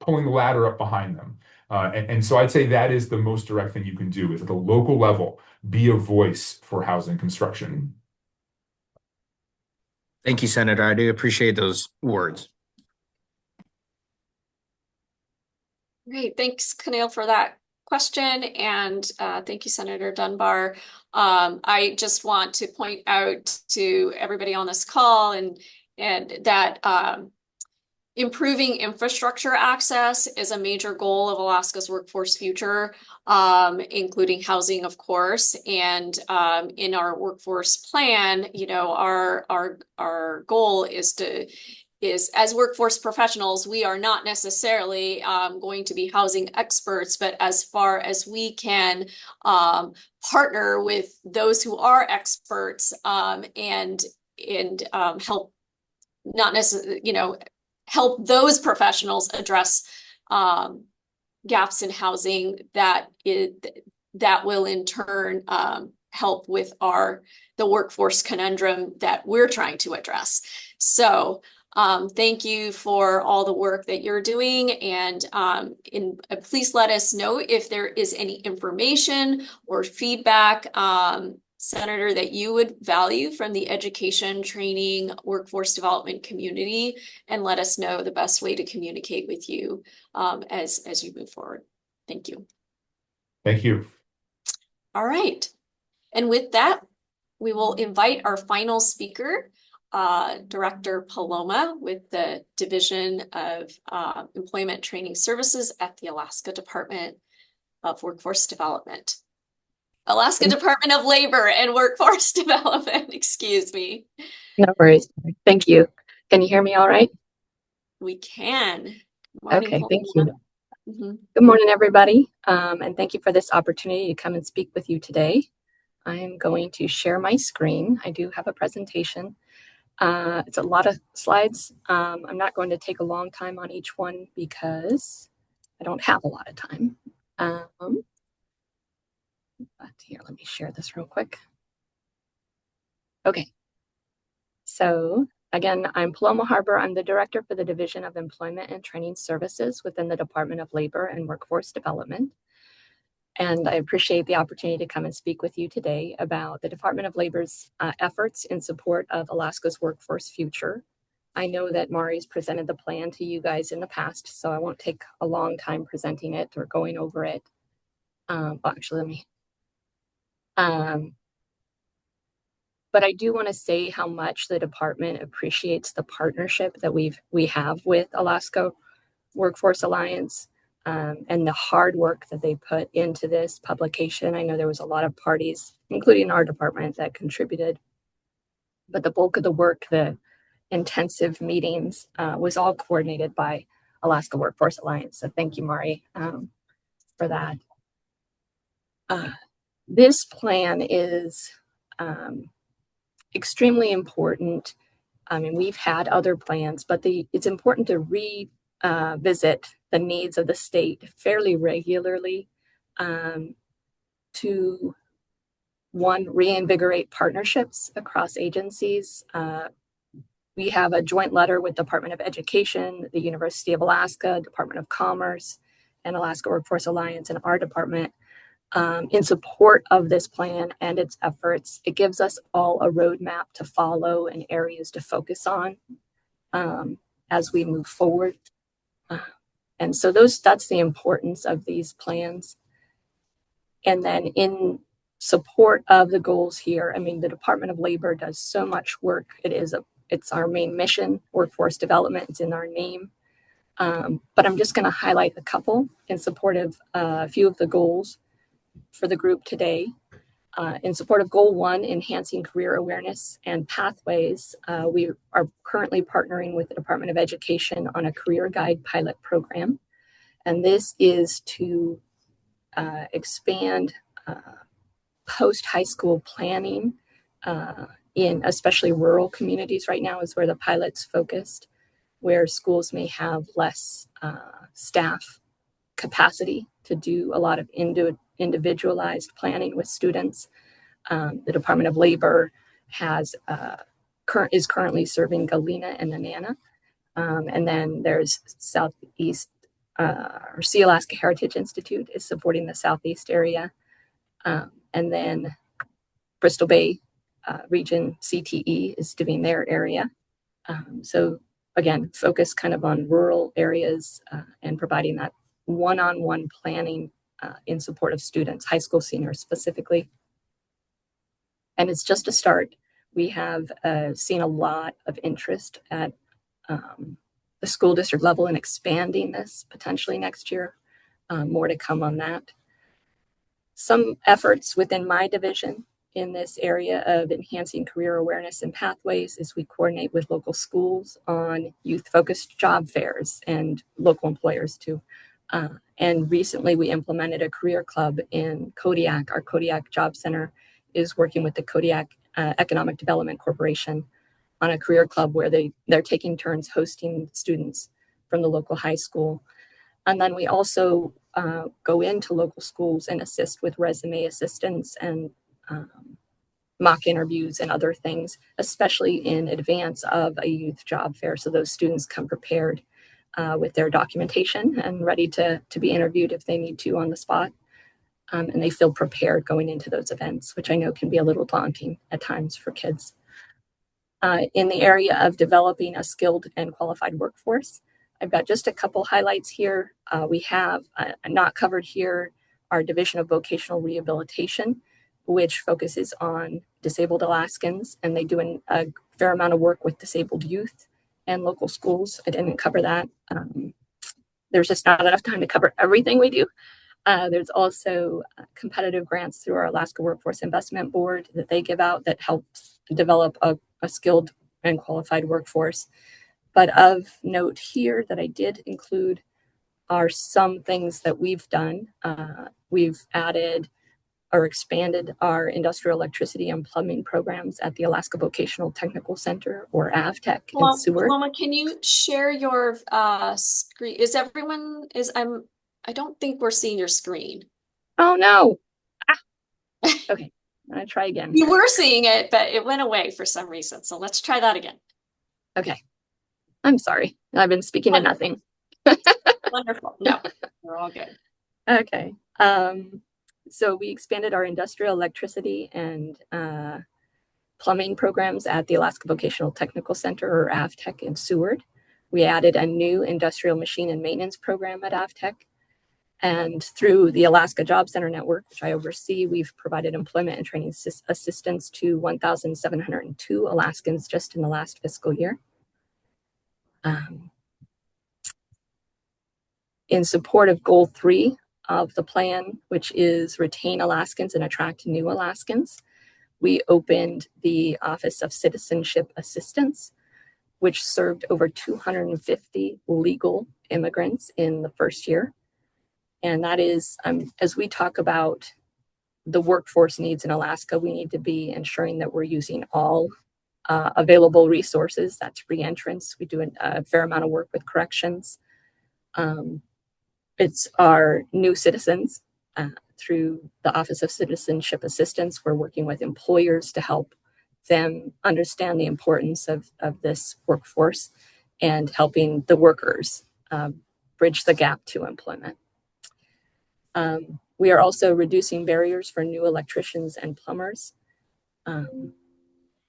pulling the ladder up behind them. And so I'd say that is the most direct thing you can do, is at the local level, be a voice for housing construction. Thank you, Senator. I do appreciate those words. Great. Thanks, Kanil, for that question. And thank you, Senator Dunbar. I just want to point out to everybody on this call and that improving infrastructure access is a major goal of Alaska's workforce future, including housing, of course. And in our workforce plan, our goal is is as workforce professionals, we are not necessarily going to be housing experts, but as far as we can partner with those who are experts and help not necessarily, help those professionals address gaps in housing that will in turn help with the workforce conundrum that we're trying to address. So thank you for all the work that you're doing, and please let us know if there is any information or feedback, Senator, that you would value from the education, training, workforce development community, and let us know the best way to communicate with you as you move forward. Thank you. Thank you. All right. And with that, we will invite our final speaker, Director Paloma with the Division of Employment Training Services at the Alaska Department of Workforce Development. Alaska Department of Labor and Workforce Development, excuse me. No worries. Thank you. Can you hear me all right? We can. Good morning, Okay, thank Paloma. you. Good morning, everybody. And thank you for this opportunity to come and speak with you today. I'm going to share my screen. I do have a presentation. It's a lot of slides. I'm not going to take a long time on each one because I don't have a lot of time. But here, let me share this real quick. Okay. So again, I'm Paloma Harbour. I'm the Director for the Division of Employment and Training Services within the Department of Labor and Workforce Development. And I appreciate the opportunity to come and speak with you today about the Department of Labor's efforts in support of Alaska's workforce future. I know that Mari's presented the plan to you guys in the past, so I won't take a long time presenting it or going over it. Actually, let me. But I do want to say how much the department appreciates the partnership that we have with Alaska Workforce Alliance. And the hard work that they put into this publication. I know there was a lot of parties, including our department, that contributed, but the bulk of the work, the intensive meetings, was all coordinated by Alaska Workforce Alliance. So thank you, Mari, for that. This plan is extremely important. I mean, we've had other plans, but it's important to revisit the needs of the state fairly regularly to, one, reinvigorate partnerships across agencies. We have a joint letter with Department of Education, the University of Alaska, Department of Commerce, and Alaska Workforce Alliance and our department in support of this plan and its efforts. It gives us all a roadmap to follow and areas to focus on as we move forward. And so that's the importance of these plans. And then in support of the goals here, I mean, the Department of Labor does so much work. It's our main mission, workforce development, it's in our name. But I'm just going to highlight a couple in support of a few of the goals for the group today. In support of Goal 1, enhancing career awareness and pathways, we are currently partnering with the Department of Education on a career guide pilot program. And this is to expand post-high school planning in especially rural communities. Right now is where the pilot's focused, where schools may have less staff capacity to do a lot of individualized planning with students. The Department of Labor is currently serving Galena and Nenana. And then there's Southeast, or Sea Alaska Heritage Institute is supporting the Southeast area. And then Bristol Bay region CTE is doing their area. So again, focus kind of on rural areas and providing that one-on-one planning in support of students, high school seniors specifically. And it's just a start. We have seen a lot of interest at the school district level in expanding this potentially next year. More to come on that. Some efforts within my division in this area of enhancing career awareness and pathways is we coordinate with local schools on youth-focused job fairs and local employers too. And recently we implemented a career club in Kodiak. Our Kodiak Job Center is working with the Kodiak Economic Development Corporation on a career club where they're taking turns hosting students from the local high school. And then we also go into local schools and assist with resume assistance and mock interviews and other things, especially in advance of a youth job fair. So those students come prepared with their documentation and ready to be interviewed if they need to on the spot. And they feel prepared going into those events, which I know can be a little daunting at times for kids. In the area of developing a skilled and qualified workforce, I've got just a couple highlights here. We have not covered here our Division of Vocational Rehabilitation, which focuses on disabled Alaskans, and they do a fair amount of work with disabled youth and local schools. I didn't cover that. There's just not enough time to cover everything we do. There's also competitive grants through our Alaska Workforce Investment Board that they give out that helps develop a skilled and qualified workforce. But of note here that I did include are some things that we've done. We've added or expanded our industrial electricity and plumbing programs at the Alaska Vocational Technical Center, or AVTech, in Seward. Paloma, can you share your screen? I don't think we're seeing your screen. Oh no. Okay, I'm gonna try again. You were seeing it, but it went away for some reason. So let's try that again. Okay. I'm sorry. I've been speaking to nothing. Wonderful. No, we're all good. Okay. So we expanded our industrial electricity and plumbing programs at the Alaska Vocational Technical Center, or AVTech, in Seward. We added a new industrial machine and maintenance program at AVTech. And through the Alaska Job Center Network, which I oversee, we've provided employment and training assistance to 1,702 Alaskans just in the last fiscal year. In support of Goal 3 of the plan, which is retain Alaskans and attract new Alaskans, we opened the Office of Citizenship Assistance, which served over 250 legal immigrants in the first year. And that is, as we talk about the workforce needs in Alaska, we need to be ensuring that we're using all available resources. That's re-entrance. We do a fair amount of work with corrections. It's our new citizens through the Office of Citizenship Assistance. We're working with employers to help them understand the importance of this workforce and helping the workers bridge the gap to employment. We are also reducing barriers for new electricians and plumbers.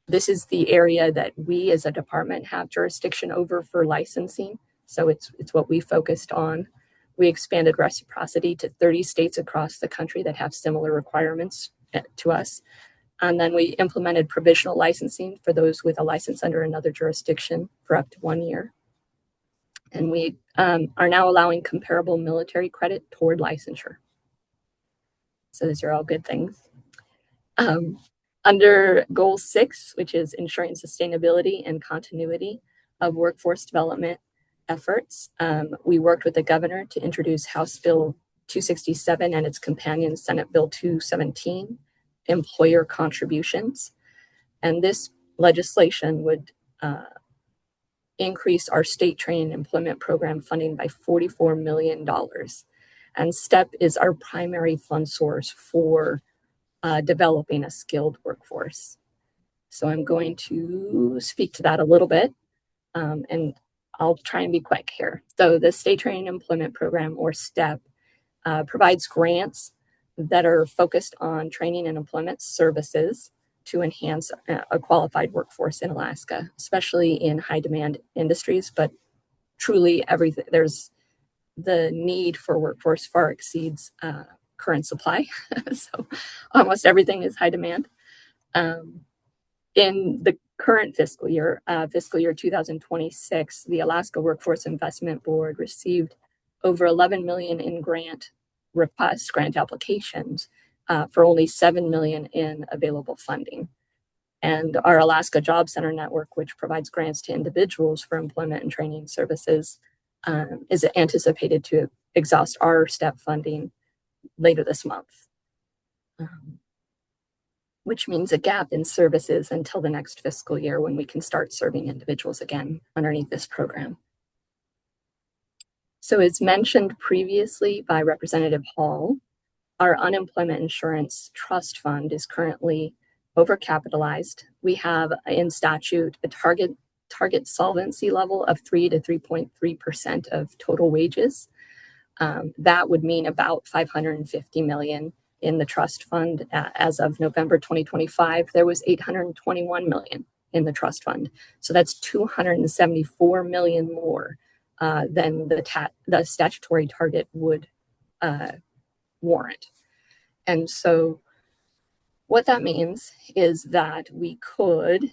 This is the area that we as a department have jurisdiction over for licensing. So it's what we focused on. We expanded reciprocity to 30 states across the country that have similar requirements to us. And then we implemented provisional licensing for those with a license under another jurisdiction for up to 1 year. And we are now allowing comparable military credit toward licensure. So these are all good things. Under Goal 6, which is ensuring sustainability and continuity of workforce development efforts, we worked with the governor to introduce House Bill 267 and its companion Senate Bill 217, employer contributions. And this legislation would increase our state training and employment program funding by $44 million. And STEP is our primary fund source for developing a skilled workforce. So I'm going to speak to that a little bit, and I'll try and be quick here. So the State Training and Employment Program, or STEP, provides grants that are focused on training and employment services to enhance a qualified workforce in Alaska, especially in high demand industries, but truly everything. There's the need for workforce far exceeds current supply. So almost everything is high demand. In the current fiscal year 2026, the Alaska Workforce Investment Board received over 11 million in grant requests, grant applications for only $7 million in available funding. And our Alaska Job Center network, which provides grants to individuals for employment and training services, is anticipated to exhaust our STEP funding later this month, which means a gap in services until the next fiscal year when we can start serving individuals again underneath this program. So as mentioned previously by Representative Hall, our unemployment insurance trust fund is currently overcapitalized. We have in statute a target solvency level of 3 to 3.3% of total wages. That would mean about $550 million in the trust fund. As of November 2025, there was $821 million in the trust fund. So that's $274 million more than the statutory target would warrant. And so what that means is that we could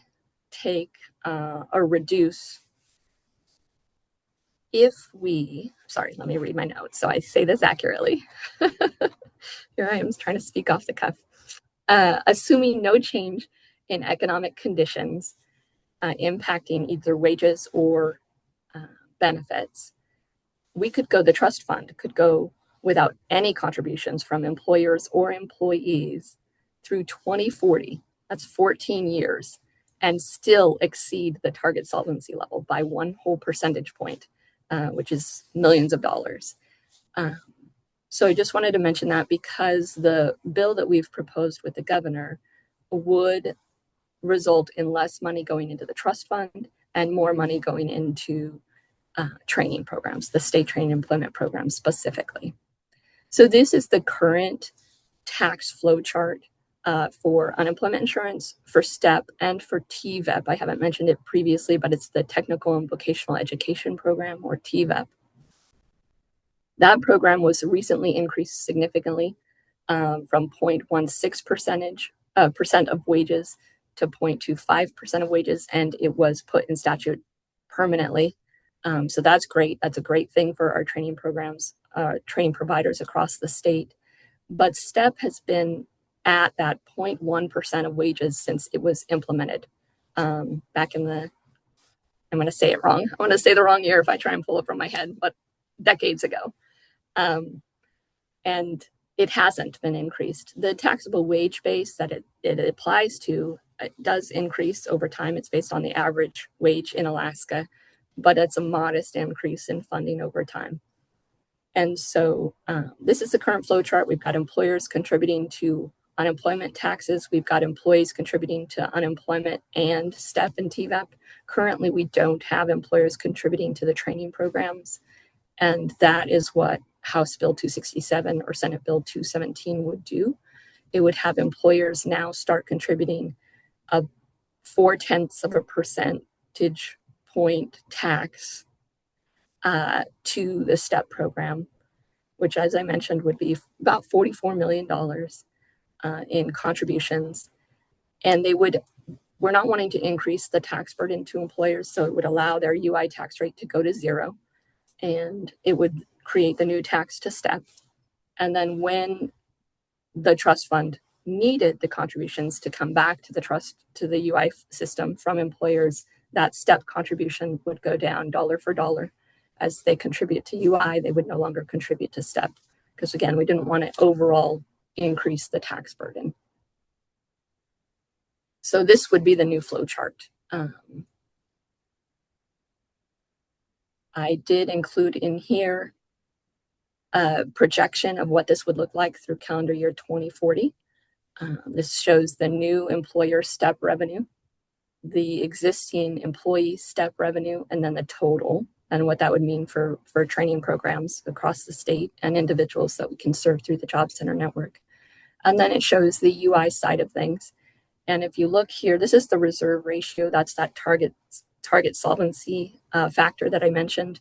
take or reduce sorry, let me read my notes so I say this accurately. Here I am trying to speak off the cuff. Assuming no change in economic conditions impacting either wages or benefits, the trust fund could go without any contributions from employers or employees through 2040, that's 14 years, and still exceed the target solvency level by 1 whole percentage point, which is millions of dollars. So I just wanted to mention that because the bill that we've proposed with the governor would result in less money going into the trust fund and more money going into training programs, the state training employment program specifically. So this is the current tax flow chart for unemployment insurance, for STEP, and for TVEP. I haven't mentioned it previously, but it's the Technical and Vocational Education Program, or TVEP. That program was recently increased significantly from 0.16% of wages to 0.25% of wages, and it was put in statute permanently. So that's great. That's a great thing for our training programs, training providers across the state. But STEP has been at that 0.1% of wages since it was implemented back in I'm going to say it wrong. I'm going to say the wrong year if I try and pull it from my head, but decades ago. And it hasn't been increased. The taxable wage base that it applies to does increase over time. It's based on the average wage in Alaska, but it's a modest increase in funding over time. And so this is the current flow chart. We've got employers contributing to unemployment taxes. We've got employees contributing to unemployment and STEP and TVEP. Currently, we don't have employers contributing to the training programs. And that is what House Bill 267 or Senate Bill 217 would do. It would have employers now start contributing a 0.4 percentage point tax to the STEP program, which, as I mentioned, would be about $44 million in contributions. And we're not wanting to increase the tax burden to employers, so it would allow their UI tax rate to go to 0, and it would create the new tax to STEP. And then when the trust fund needed the contributions to come back to the UI system from employers, that STEP contribution would go down dollar for dollar. As they contribute to UI, they would no longer contribute to STEP, because again, we didn't want to overall increase the tax burden. So this would be the new flow chart. I did include in here a projection of what this would look like through calendar year 2040. This shows the new employer STEP revenue, the existing employee STEP revenue, and then the total, and what that would mean for training programs across the state and individuals that we can serve through the Job Center network. And then it shows the UI side of things. And if you look here, this is the reserve ratio. That's that target solvency factor that I mentioned.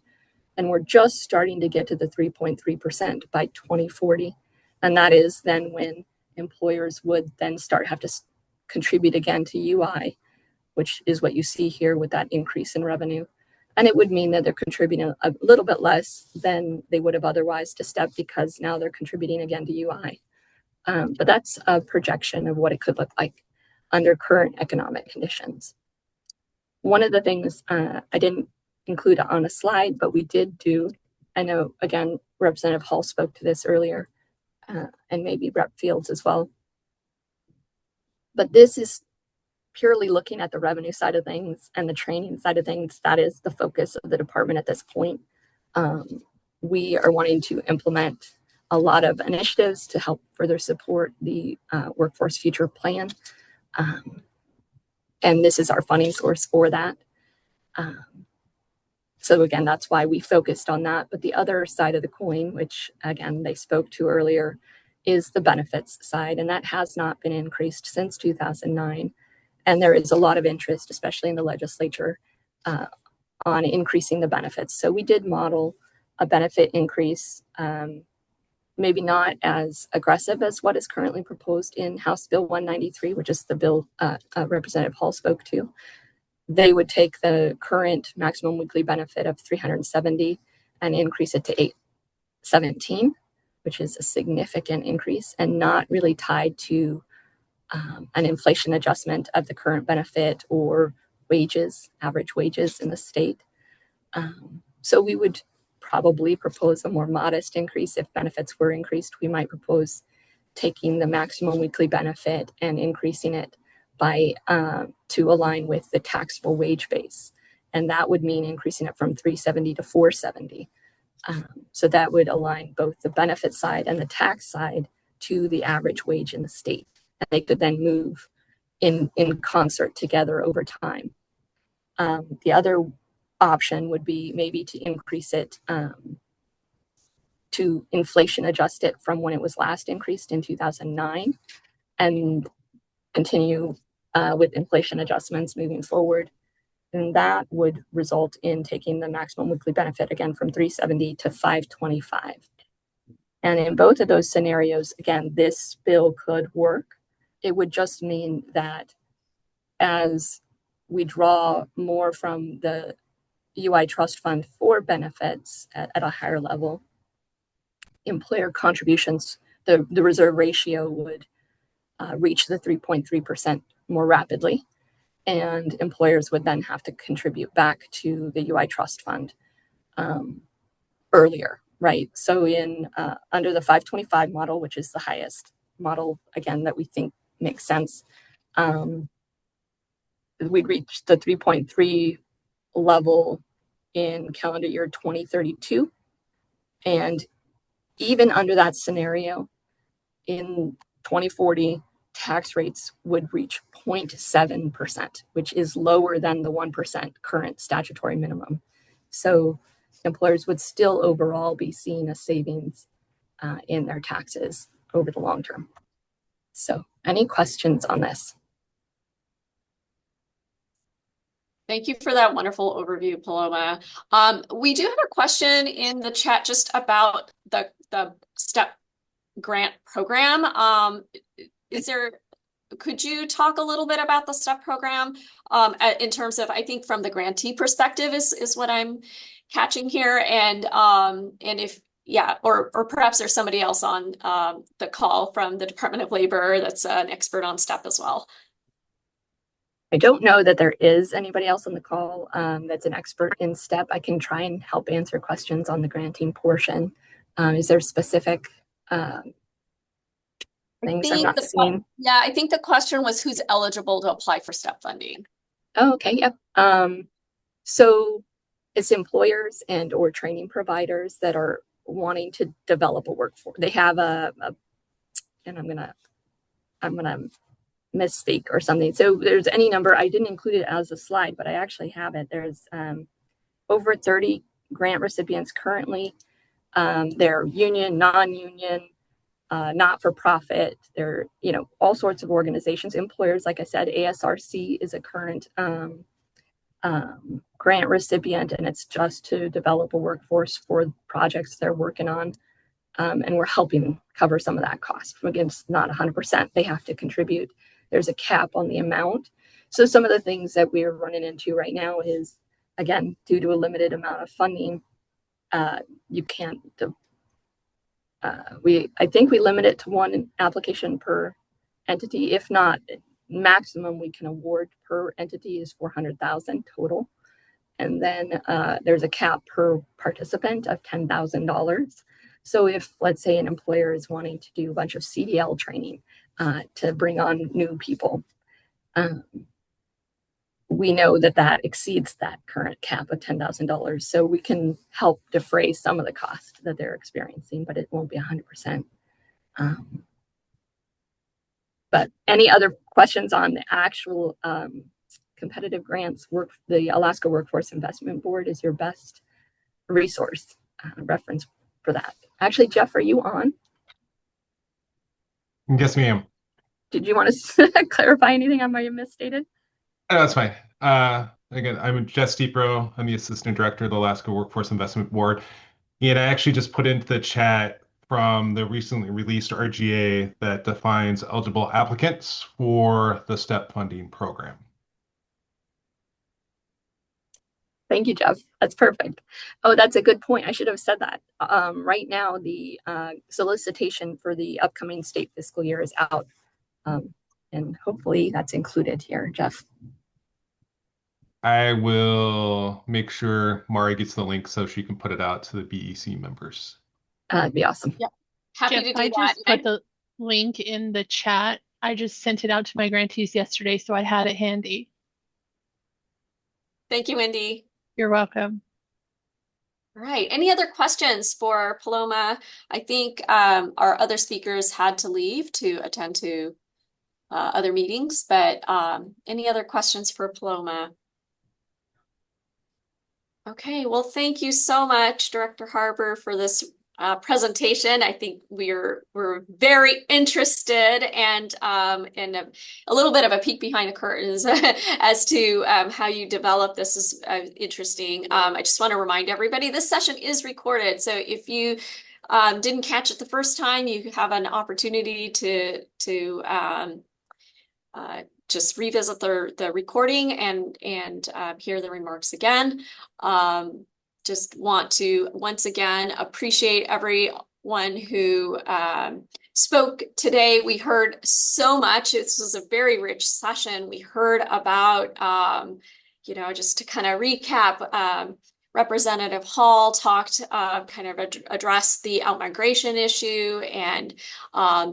And we're just starting to get to the 3.3% by 2040. And that is then when employers would then have to contribute again to UI, which is what you see here with that increase in revenue. And it would mean that they're contributing a little bit less than they would have otherwise to STEP, because now they're contributing again to UI. But that's a projection of what it could look like under current economic conditions. One of the things I didn't include on a slide, but we did do, I know, again, Representative Hall spoke to this earlier, and maybe Rep. Fields as well. But this is purely looking at the revenue side of things and the training side of things. That is the focus of the department at this point. We are wanting to implement a lot of initiatives to help further support the Workforce Future Plan. And this is our funding source for that. So again, that's why we focused on that. But the other side of the coin, which again, they spoke to earlier, is the benefits side. And that has not been increased since 2009. And there is a lot of interest, especially in the legislature, on increasing the benefits. So we did model a benefit increase, maybe not as aggressive as what is currently proposed in House Bill 193, which is the bill Representative Hall spoke to. They would take the current maximum weekly benefit of $370 and increase it to $817, which is a significant increase and not really tied to an inflation adjustment of the current benefit or wages, average wages in the state. So we would probably propose a more modest increase. If benefits were increased, we might propose taking the maximum weekly benefit and increasing it by to align with the taxable wage base. And that would mean increasing it from $370 to $470. So that would align both the benefit side and the tax side to the average wage in the state. And they could then move in concert together over time. The other option would be maybe to increase it to inflation adjust it from when it was last increased in 2009 and continue with inflation adjustments moving forward. And that would result in taking the maximum weekly benefit again from $370 to $525. And in both of those scenarios, again, this bill could work. It would just mean that as we draw more from the UI trust fund for benefits at a higher level, employer contributions, the reserve ratio would reach the 3.3% more rapidly, and employers would then have to contribute back to the UI trust fund earlier, right? So in under the 525 model, which is the highest model, again, that we think makes sense, we'd reach the 3.3 level in calendar year 2032. And even under that scenario, in 2040, tax rates would reach 0.7%, which is lower than the 1% current statutory minimum. So employers would still overall be seeing a savings in their taxes over the long term. So any questions on this? Thank you for that wonderful overview, Paloma. We do have a question in the chat just about the STEP grant program. Could you talk a little bit about the STEP program in terms of, I think from the grantee perspective is what I'm catching here, and if, yeah, or perhaps there's somebody else on the call from the Department of Labor that's an expert on STEP as well. I don't know that there is anybody else on the call that's an expert in STEP. I can try and help answer questions on the granting portion. Is there specific things I'm not seeing? Yeah, I think the question was who's eligible to apply for STEP funding. Oh, okay, yep. So it's employers and or training providers that are wanting to develop a workforce. They have and I'm gonna misspeak or something. So there's any number. I didn't include it as a slide, but I actually have it. There's over 30 grant recipients currently. They're union, non-union, not-for-profit. They're, all sorts of organizations. Employers, like I said, ASRC is a current grant recipient, and it's just to develop a workforce for projects they're working on. And we're helping cover some of that cost. Again, it's not 100%. They have to contribute. There's a cap on the amount. So some of the things that we're running into right now is, again, due to a limited amount of funding, you can't I think we limit it to one application per entity. If not, maximum we can award per entity is 400,000 total. And then there's a cap per participant of $10,000. So if, let's say, an employer is wanting to do a bunch of CDL training to bring on new people, we know that that exceeds that current cap of $10,000. So we can help defray some of the cost that they're experiencing, but it won't be 100%. But any other questions on the actual competitive grants? The Alaska Workforce Investment Board is your best resource reference for that. Actually, Jeff, are you on? Yes, ma'am. Did you want to clarify anything I might have misstated? That's fine. Again, I'm Jess Deepro. I'm the Assistant Director of the Alaska Workforce Investment Board. And I actually just put into the chat from the recently released RGA that defines eligible applicants for the STEP funding program. Thank you, Jeff. That's perfect. Oh, that's a good point. I should have said that. Right now, the solicitation for the upcoming state fiscal year is out. And hopefully that's included here, Jeff. I will make sure Mari gets the link so she can put it out to the BEC members. That'd be awesome. Yep. Happy Jeff, to do I that. just put the link in the chat. I just sent it out to my grantees yesterday, so I had it handy. Thank you, Wendy. You're welcome. All right. Any other questions for Paloma? I think our other speakers had to leave to attend to other meetings, but any other questions for Paloma? Okay, well, thank you so much, Director Harbour, for this presentation. I think we're very interested and a little bit of a peek behind the curtains as to how you develop this is interesting. I just want to remind everybody this session is recorded, so if you didn't catch it the first time, you have an opportunity to just revisit the recording and hear the remarks again. Just want to once again appreciate everyone who spoke today. We heard so much. This was a very rich session. We heard about, just to kind of recap, Representative Hall talked, addressed the outmigration issue and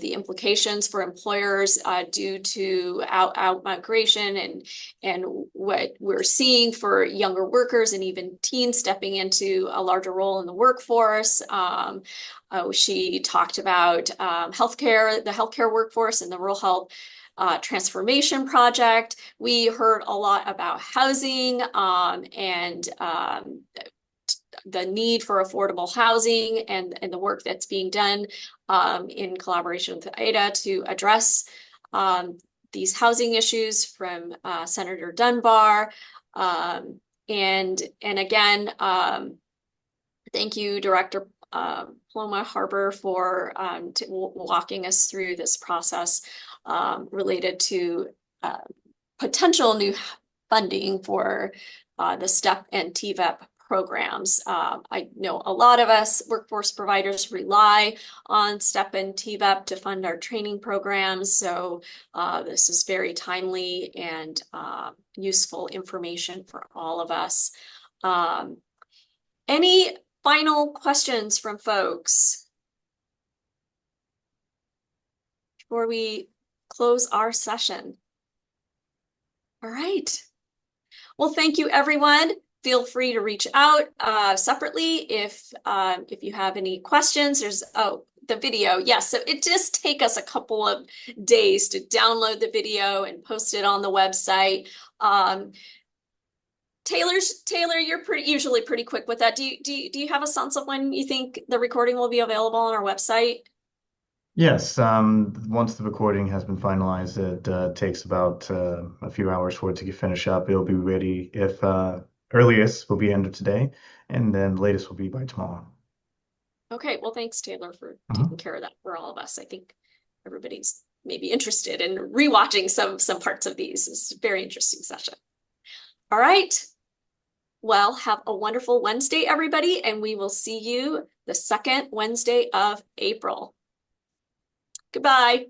the implications for employers due to outmigration and what we're seeing for younger workers and even teens stepping into a larger role in the workforce. She talked about the healthcare workforce and the rural health transformation project. We heard a lot about housing and the need for affordable housing and the work that's being done in collaboration with AIDA to address these housing issues from Senator Dunbar. And again, thank you, Director Paloma Harbour, for walking us through this process related to potential new funding for the STEP and TVEP programs. I know a lot of us workforce providers rely on STEP and TVEP to fund our training programs, so this is very timely and useful information for all of us. Any final questions from folks before we close our session? All right. Well, thank you, everyone. Feel free to reach out separately if you have any questions. There's the video. Yes, so it just take us a couple of days to download the video and post it on the website. Taylor, you're usually pretty quick with that. Do you have a sense of when you think the recording will be available on our website? Yes, once the recording has been finalized, it takes about a few hours for it to finish up. It'll be ready if earliest will be end of today, and then latest will be by tomorrow. Okay, well, thanks, Taylor, for taking care of that for all of us. I think everybody's maybe interested in rewatching some parts of these. It's a very interesting session. All right. Well, have a wonderful Wednesday, everybody, and we will see you the second Wednesday of April. Goodbye.